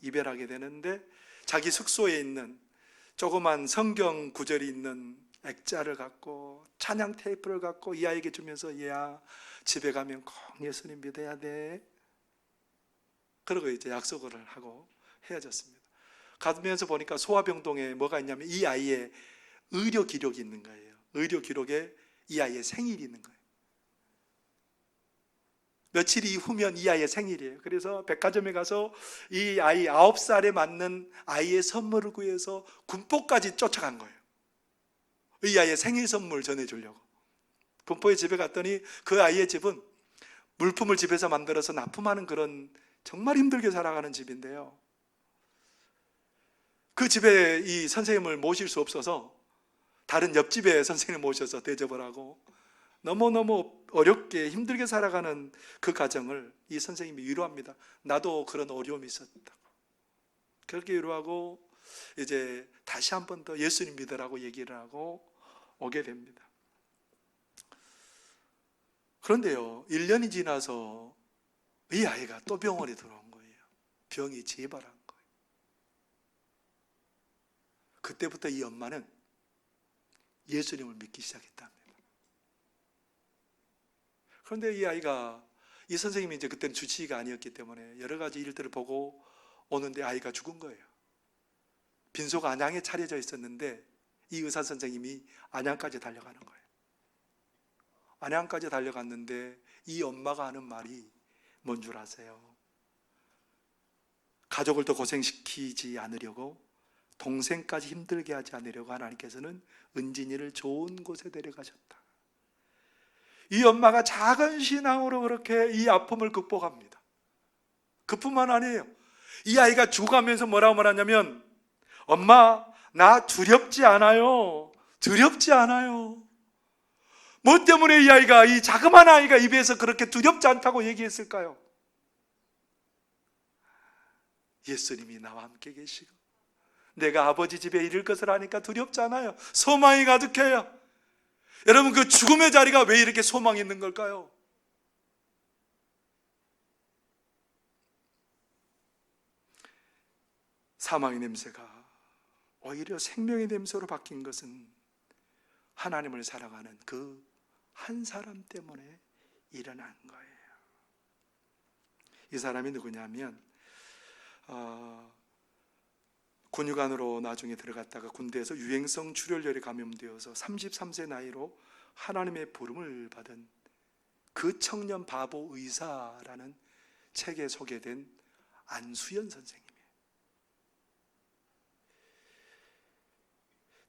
입원하게 되는데 자기 숙소에 있는 조그만 성경 구절이 있는 액자를 갖고 찬양 테이프를 갖고 이 아이에게 주면서 얘야 집에 가면 꼭 예수님 믿어야 돼. 그러고 이제 약속을 하고 헤어졌습니다. 가면서 보니까 소아병동에 뭐가 있냐면 이 아이의 의료 기록이 있는 거예요. 의료 기록에 이 아이의 생일이 있는 거예요. 며칠 이후면 이 아이의 생일이에요. 그래서 백화점에 가서 이 아이 9살에 맞는 아이의 선물을 구해서 군포까지 쫓아간 거예요. 이 아이의 생일 선물 전해주려고. 군포에 집에 갔더니 그 아이의 집은 물품을 집에서 만들어서 납품하는 그런 정말 힘들게 살아가는 집인데요. 그 집에 이 선생님을 모실 수 없어서 다른 옆집에 선생님을 모셔서 대접을 하고 너무너무 어렵게 힘들게 살아가는 그 가정을 이 선생님이 위로합니다. 나도 그런 어려움이 있었다고. 그렇게 위로하고 이제 다시 한 번 더 예수님 믿으라고 얘기를 하고 오게 됩니다. 그런데요, 1년이 지나서 이 아이가 또 병원에 들어온 거예요. 병이 재발한 거예요. 그때부터 이 엄마는 예수님을 믿기 시작했답니다. 그런데 이 아이가, 이 선생님이 이제 그때는 주치의가 아니었기 때문에 여러 가지 일들을 보고 오는데 아이가 죽은 거예요. 빈소가 안양에 차려져 있었는데 이 의사 선생님이 안양까지 달려가는 거예요. 안양까지 달려갔는데 이 엄마가 하는 말이 뭔 줄 아세요? 가족을 더 고생시키지 않으려고, 동생까지 힘들게 하지 않으려고 하나님께서는 은진이를 좋은 곳에 데려가셨다. 이 엄마가 작은 신앙으로 그렇게 이 아픔을 극복합니다. 그뿐만 아니에요. 이 아이가 죽어가면서 뭐라고 말하냐면, 엄마, 나 두렵지 않아요. 두렵지 않아요. 뭐 때문에 이 아이가, 이 자그마한 아이가 입에서 그렇게 두렵지 않다고 얘기했을까요? 예수님이 나와 함께 계시고 내가 아버지 집에 이를 것을 아니까 두렵지 않아요. 소망이 가득해요. 여러분, 그 죽음의 자리가 왜 이렇게 소망이 있는 걸까요? 사망의 냄새가 오히려 생명의 냄새로 바뀐 것은 하나님을 사랑하는 그 한 사람 때문에 일어난 거예요. 이 사람이 누구냐면 군의관으로 나중에 들어갔다가 군대에서 유행성 출혈열에 감염되어서 33세 나이로 하나님의 부름을 받은 그 청년 바보 의사라는 책에 소개된 안수연 선생님이에요.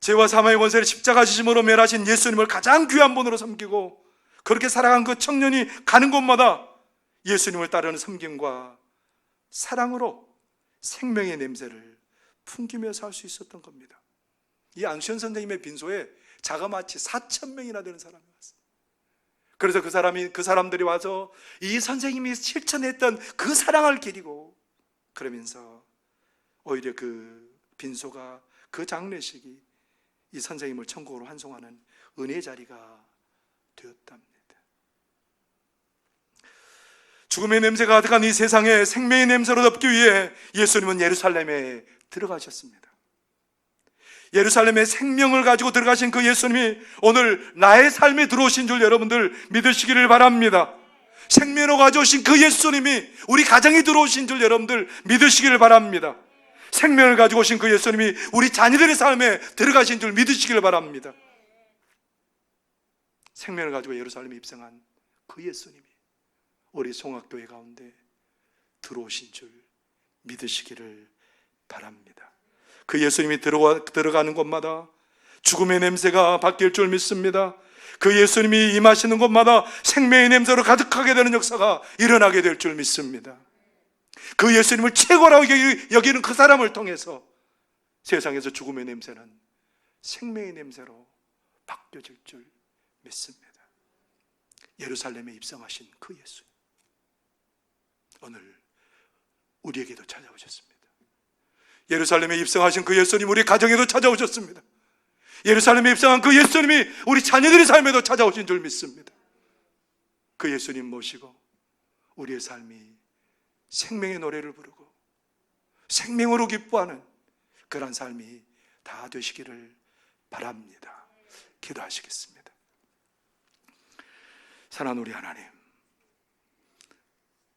죄와 사망의 권세를 십자가 지심으로 멸하신 예수님을 가장 귀한 분으로 섬기고 그렇게 살아간 그 청년이 가는 곳마다 예수님을 따르는 섬김과 사랑으로 생명의 냄새를 풍기며 살 수 있었던 겁니다. 이 안수연 선생님의 빈소에 자그마치 4,000명이나 되는 사람이 왔어요. 그래서 그 사람들이 와서 이 선생님이 실천했던 그 사랑을 기리고 그러면서 오히려 그 빈소가, 그 장례식이 이 선생님을 천국으로 환송하는 은혜의 자리가 되었답니다. 죽음의 냄새가 가득한 이 세상에 생명의 냄새로 덮기 위해 예수님은 예루살렘에 들어가셨습니다. 예루살렘에 생명을 가지고 들어가신 그 예수님이 오늘 나의 삶에 들어오신 줄 여러분들 믿으시기를 바랍니다. 생명으로 가져오신 그 예수님이 우리 가정에 들어오신 줄 여러분들 믿으시기를 바랍니다. 생명을 가지고 오신 그 예수님이 우리 자녀들의 삶에 들어가신 줄 믿으시기를 바랍니다. 생명을 가지고 예루살렘에 입성한 그 예수님이 우리 송악교회 가운데 들어오신 줄 믿으시기를 바랍니다. 그 예수님이 들어가는 곳마다 죽음의 냄새가 바뀔 줄 믿습니다. 그 예수님이 임하시는 곳마다 생명의 냄새로 가득하게 되는 역사가 일어나게 될 줄 믿습니다. 그 예수님을 최고라고 여기는 그 사람을 통해서 세상에서 죽음의 냄새는 생명의 냄새로 바뀌어질 줄 믿습니다. 예루살렘에 입성하신 그 예수님, 오늘 우리에게도 찾아오셨습니다. 예루살렘에 입성하신 그 예수님 우리 가정에도 찾아오셨습니다. 예루살렘에 입성한 그 예수님이 우리 자녀들의 삶에도 찾아오신 줄 믿습니다. 그 예수님 모시고 우리의 삶이 생명의 노래를 부르고 생명으로 기뻐하는 그런 삶이 다 되시기를 바랍니다. 기도하시겠습니다. 사랑하는 우리 하나님,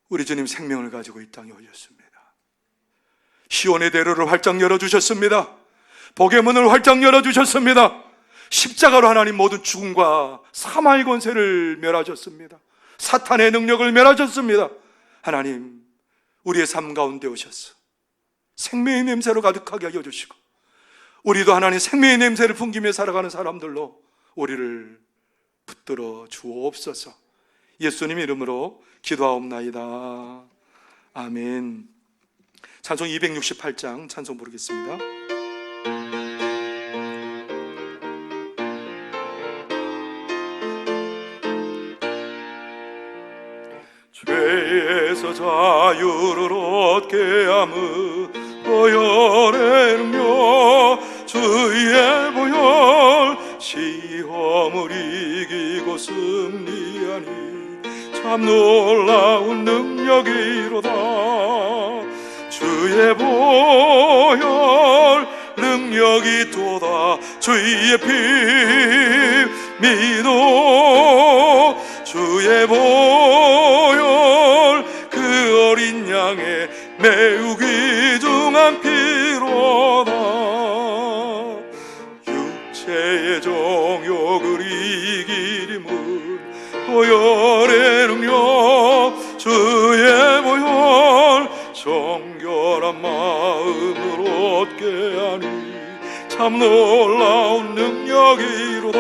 우리 주님 생명을 가지고 이 땅에 오셨습니다. 시온의 대로를 활짝 열어주셨습니다. 복의 문을 활짝 열어주셨습니다. 십자가로 하나님 모든 죽음과 사망의 권세를 멸하셨습니다. 사탄의 능력을 멸하셨습니다. 하나님, 우리의 삶 가운데 오셔서 생명의 냄새로 가득하게 하여 주시고 우리도 하나님 생명의 냄새를 풍기며 살아가는 사람들로 우리를 붙들어 주옵소서. 예수님 이름으로 기도하옵나이다. 아멘. 찬송 268장 찬송 부르겠습니다. 죄에서 자유를 얻게 함은 보혈의 능력, 주의 보혈, 시험을 이기고 승리하니 참 놀라운 능력이로다. 주의 보혈 능력이 도다. 주의 피 믿어. 주의 보혈 그 어린 양의 매우 귀중한 피로다. 육체의 정욕을 이기림은 보혈의 능력. 주의 보혈 정결한 마음을 얻게 하니 참 놀라운 능력이로다.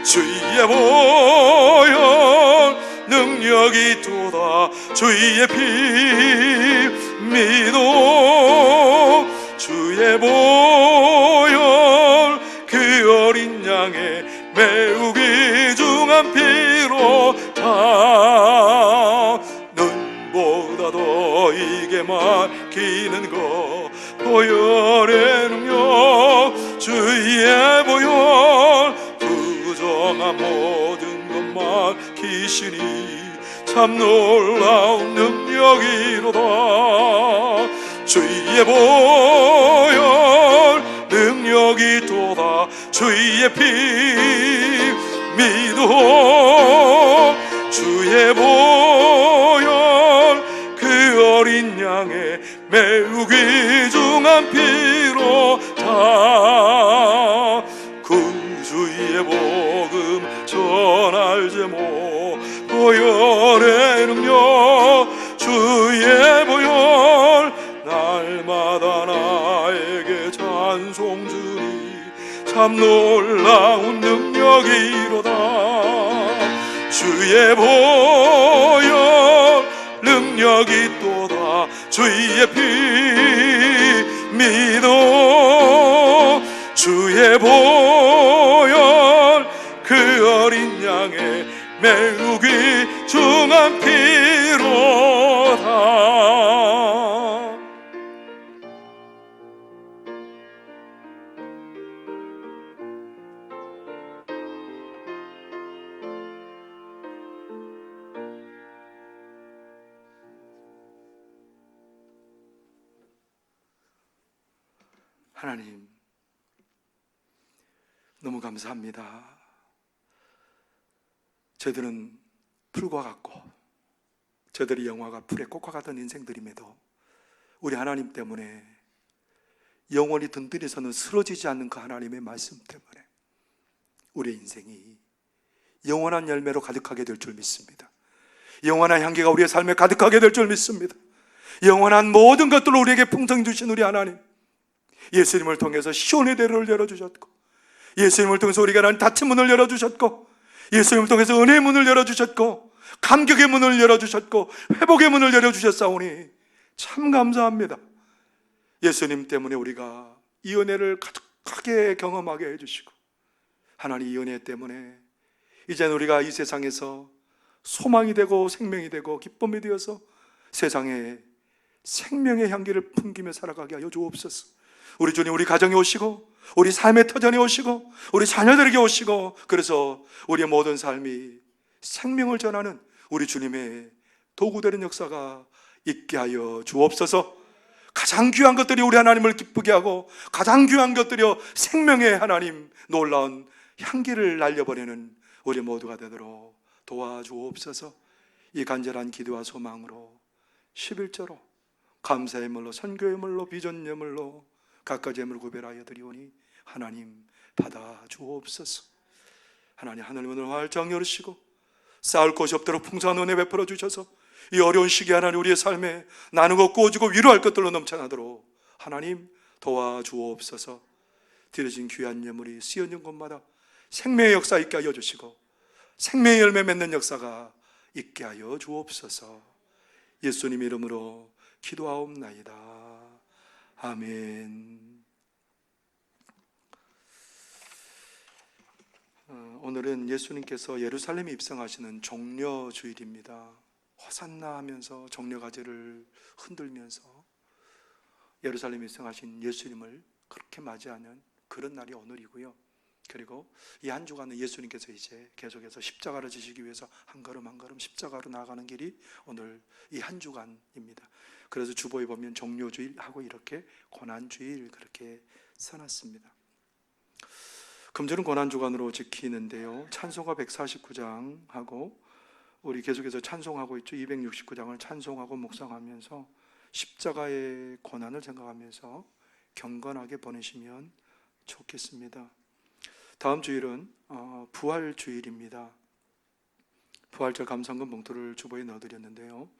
주의 보혈 능력이 도다. 주의 피 믿어. 주의 보혈 그 어린 양의 매우 귀중한 피로다. 눈보다 더 이게 막히는 것 보혈의 능력. 주의 보혈 부정한 모든 것 막히시니 참 놀라운 능력이로다. 주의 보혈 능력이 도다. 주의 피 믿어. 주의 보혈 그 어린 양의 매우 귀중한 피로다. 구주의 복음 전할 제목 보혈의 능력. 주의 보혈 날마다 나에게 찬송 주니 참 놀라운 능력이로다. 주의 보혈 능력이 도다. 주의 피 믿어. 주의 보혈 그 어린 양의 매우 귀중한 피로다. 하나님, 너무 감사합니다. 저희들은 풀과 같고 저들의 영화가 풀에 꽃과 같은 인생들임에도 우리 하나님 때문에 영원히 든든해서는 쓰러지지 않는 그 하나님의 말씀 때문에 우리의 인생이 영원한 열매로 가득하게 될 줄 믿습니다. 영원한 향기가 우리의 삶에 가득하게 될 줄 믿습니다. 영원한 모든 것들을 우리에게 풍성히 주신 우리 하나님, 예수님을 통해서 시온의 대로를 열어주셨고, 예수님을 통해서 우리가 난 닫힌 문을 열어주셨고, 예수님을 통해서 은혜의 문을 열어주셨고, 감격의 문을 열어주셨고, 회복의 문을 열어주셨사오니 참 감사합니다. 예수님 때문에 우리가 이 은혜를 가득하게 경험하게 해주시고, 하나님 이 은혜 때문에 이제는 우리가 이 세상에서 소망이 되고 생명이 되고 기쁨이 되어서 세상에 생명의 향기를 풍기며 살아가게 하여 주옵소서. 우리 주님 우리 가정에 오시고 우리 삶의 터전에 오시고 우리 자녀들에게 오시고, 그래서 우리의 모든 삶이 생명을 전하는 우리 주님의 도구되는 역사가 있게 하여 주옵소서. 가장 귀한 것들이 우리 하나님을 기쁘게 하고 가장 귀한 것들이여 생명의 하나님 놀라운 향기를 날려버리는 우리 모두가 되도록 도와주옵소서. 이 간절한 기도와 소망으로 11조로 감사의 물로 선교의 물로 비전 예물로 각가지 예물을 구별하여 드리오니 하나님 받아 주옵소서. 하나님 하늘 문을 활짝 열으시고 쌓을 곳이 없도록 풍성한 은혜 베풀어 주셔서 이 어려운 시기에 하나님 우리의 삶에 나누고 꾸어주고 위로할 것들로 넘쳐나도록 하나님 도와주옵소서. 드려진 귀한 예물이 쓰여진 곳마다 생명의 역사 있게 하여 주시고 생명의 열매 맺는 역사가 있게 하여 주옵소서. 예수님 이름으로 기도하옵나이다. 아멘. 오늘은 예수님께서 예루살렘에 입성하시는 종려 주일입니다. 호산나 하면서 종려가지를 흔들면서 예루살렘에 입성하신 예수님을 그렇게 맞이하는 그런 날이 오늘이고요. 그리고 이 한 주간은 예수님께서 이제 계속해서 십자가를 지시기 위해서 한 걸음 한 걸음 십자가로 나아가는 길이 오늘 이 한 주간입니다. 그래서 주보에 보면 종료주일하고 이렇게 고난주일 그렇게 써놨습니다. 금주는 고난주간으로 지키는데요, 찬송가 149장하고 우리 계속해서 찬송하고 있죠. 269장을 찬송하고 묵상하면서 십자가의 고난을 생각하면서 경건하게 보내시면 좋겠습니다. 다음 주일은 부활주일입니다. 부활절 감사헌금 봉투를 주보에 넣어드렸는데요,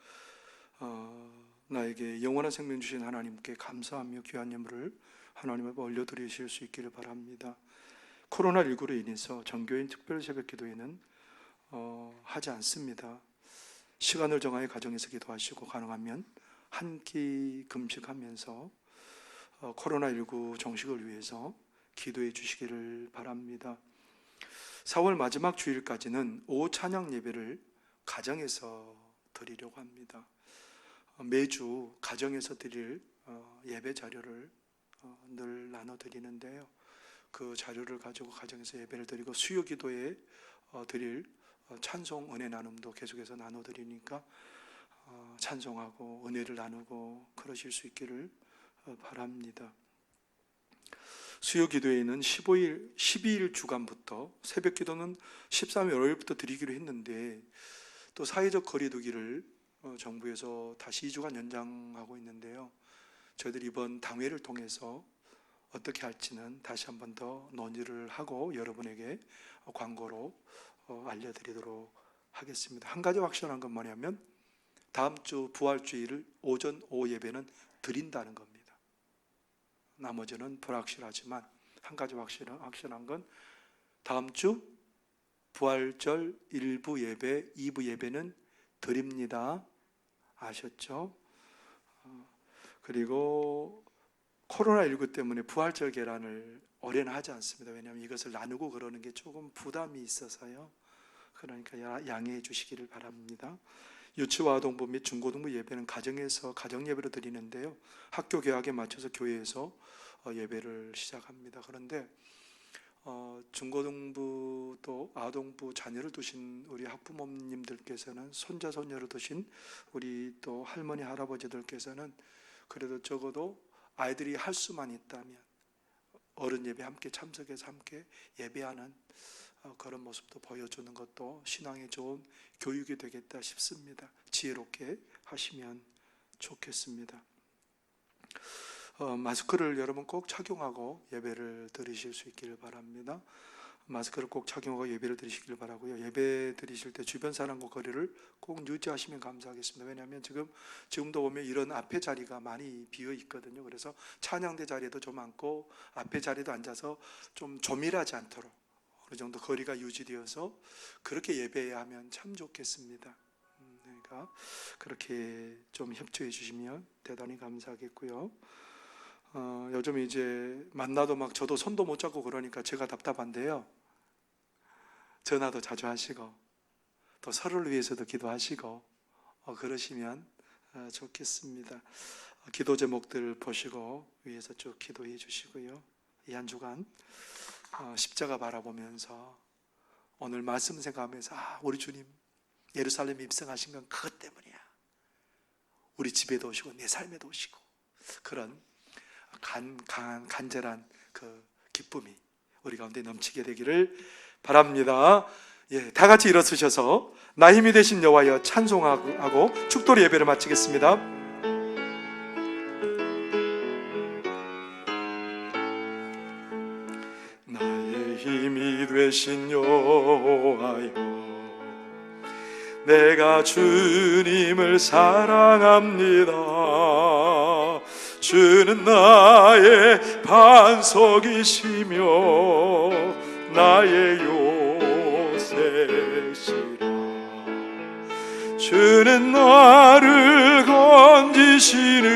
나에게 영원한 생명 주신 하나님께 감사하며 귀한 예물을 하나님 앞에 올려드리실 수 있기를 바랍니다. 코로나19로 인해서 정교인 특별 새벽 기도회는 하지 않습니다. 시간을 정하여 가정에서 기도하시고 가능하면 한 끼 금식하면서 코로나19 종식을 위해서 기도해 주시기를 바랍니다. 4월 마지막 주일까지는 오후 찬양 예배를 가정에서 드리려고 합니다. 매주 가정에서 드릴 예배 자료를 늘 나눠드리는데요, 그 자료를 가지고 가정에서 예배를 드리고 수요 기도에 드릴 찬송 은혜 나눔도 계속해서 나눠드리니까 찬송하고 은혜를 나누고 그러실 수 있기를 바랍니다. 수요 기도회는 12일 주간부터, 새벽 기도는 13일 월요일부터 드리기로 했는데 또 사회적 거리두기를 정부에서 다시 2주간 연장하고 있는데요, 저희들이 이번 당회를 통해서 어떻게 할지는 다시 한 번 더 논의를 하고 여러분에게 광고로 알려드리도록 하겠습니다. 한 가지 확실한 건 뭐냐면 다음 주 부활주일 오전 오후 예배는 드린다는 겁니다. 나머지는 불확실하지만 한 가지 확실한 건 다음 주 부활절 1부 예배, 2부 예배는 드립니다. 아셨죠? 그리고 코로나19 때문에 부활절 계란을 올해는 하지 않습니다. 왜냐하면 이것을 나누고 그러는 게 조금 부담이 있어서요. 그러니까 양해해 주시기를 바랍니다. 유치와 아동부 및 중고등부 예배는 가정에서 가정예배로 드리는데요, 학교 개학에 맞춰서 교회에서 예배를 시작합니다. 그런데 중고등부 또 아동부 자녀를 두신 우리 학부모님들께서는, 손자 손녀를 두신 우리 또 할머니 할아버지들께서는 그래도 적어도 아이들이 할 수만 있다면 어른 예배 함께 참석해서 함께 예배하는 그런 모습도 보여주는 것도 신앙에 좋은 교육이 되겠다 싶습니다. 지혜롭게 하시면 좋겠습니다. 마스크를 여러분 꼭 착용하고 예배를 드리실 수 있기를 바랍니다. 마스크를 꼭 착용하고 예배를 드리시길 바라고요. 예배 드리실 때 주변 사람과 거리를 꼭 유지하시면 감사하겠습니다. 왜냐하면 지금도 보면 이런 앞에 자리가 많이 비어 있거든요. 그래서 찬양대 자리도 좀 앉고 앞에 자리도 앉아서 좀 조밀하지 않도록 어느 정도 거리가 유지되어서 그렇게 예배해야 하면 참 좋겠습니다. 그러니까 그렇게 좀 협조해 주시면 대단히 감사하겠고요. 요즘 이제 만나도 막 저도 손도 못 잡고 그러니까 제가 답답한데요. 전화도 자주 하시고 또 서로를 위해서도 기도하시고 그러시면 좋겠습니다. 기도 제목들 보시고 위에서 쭉 기도해 주시고요. 이 한 주간 십자가 바라보면서 오늘 말씀 생각하면서 우리 주님 예루살렘에 입성하신 건 그것 때문이야. 우리 집에도 오시고 내 삶에도 오시고 그런 간절한 그 기쁨이 우리 가운데 넘치게 되기를 바랍니다. 다 같이 일어서셔서 나 힘이 되신 여호와여 찬송하고 축도리 예배를 마치겠습니다. 나의 힘이 되신 여호와여 내가 주님을 사랑합니다. 주는 나의 반석이시며 나의 요새시라. 주는 나를 건지시는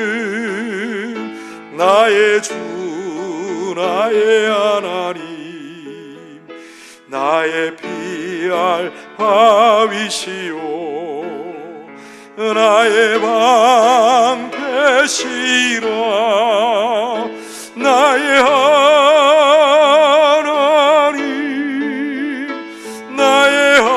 나의 주 나의 하나님 나의 피할 바위시오 나의 방패시라 나의 하나님 나의 하나님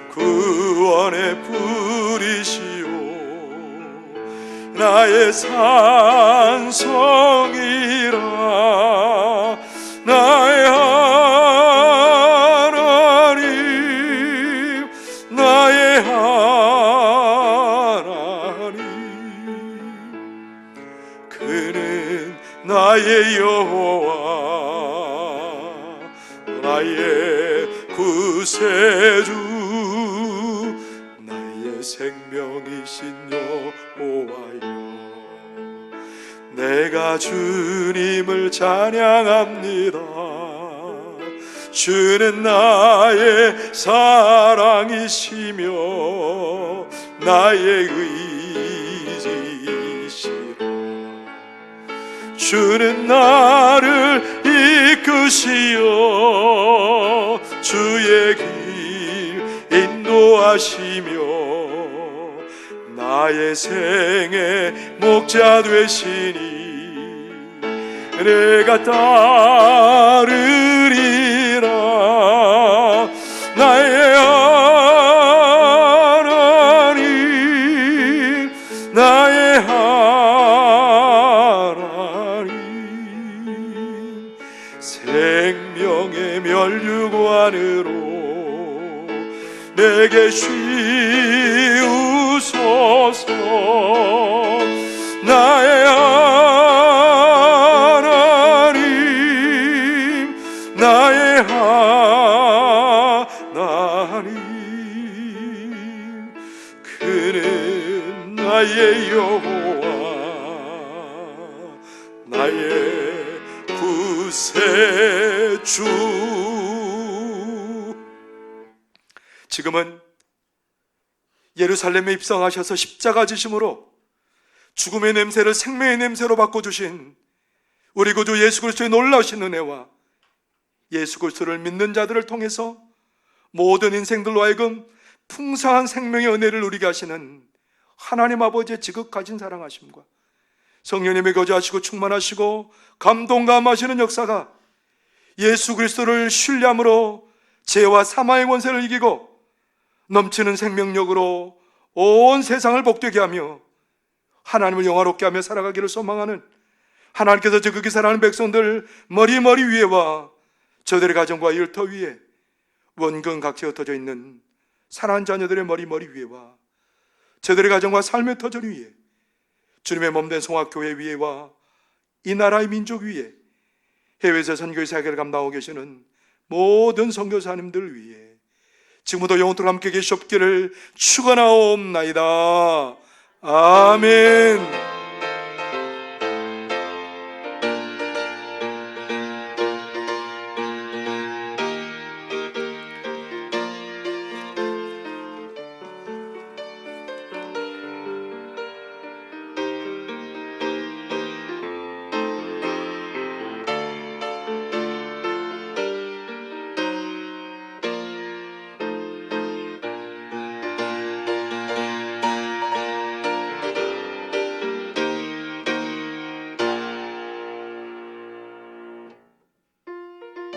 구원의 뿌리시오 나의 산성이라 나의 하나님 나의 하나님 그는 나의 여호와 나의 구세주 나의 생명이신 여호와여 내가 주님을 찬양합니다. 주는 나의 사랑이시며 나의 의지시라. 주는 나를 이끄시어 주의 길 인도하시며 나의 생의 목자 되시니 내가 따르리라. 나의 하나님 나의 하나님 생명의 면류관으로 내게 쉬우소서. 나의 하나님 나의 하나님 그는 나의 여호와 나의 구세주. 지금은 예루살렘에 입성하셔서 십자가 지심으로 죽음의 냄새를 생명의 냄새로 바꿔주신 우리 구주 예수 그리스도의 놀라우신 은혜와 예수 그리스도를 믿는 자들을 통해서 모든 인생들로 하여금 풍성한 생명의 은혜를 누리게 하시는 하나님 아버지의 지극하신 사랑하심과 성령님의 거주하시고 충만하시고 감동감하시는 역사가 예수 그리스도를 신뢰함으로 죄와 사망의 권세를 이기고 넘치는 생명력으로 온 세상을 복되게 하며 하나님을 영화롭게 하며 살아가기를 소망하는 하나님께서 적극히 사랑하는 백성들 머리 위에와 저들의 가정과 일터 위에 원근 각지에 흩어져 있는 사랑하는 자녀들의 머리 위에와 저들의 가정과 삶의 터전 위에 주님의 몸된 성화교회 위에와 이 나라의 민족 위에 해외에서 선교의 사역을 감당하고 계시는 모든 선교사님들 위에 지금부터 영원토록 함께 계시옵기를 축원하옵나이다. 아멘.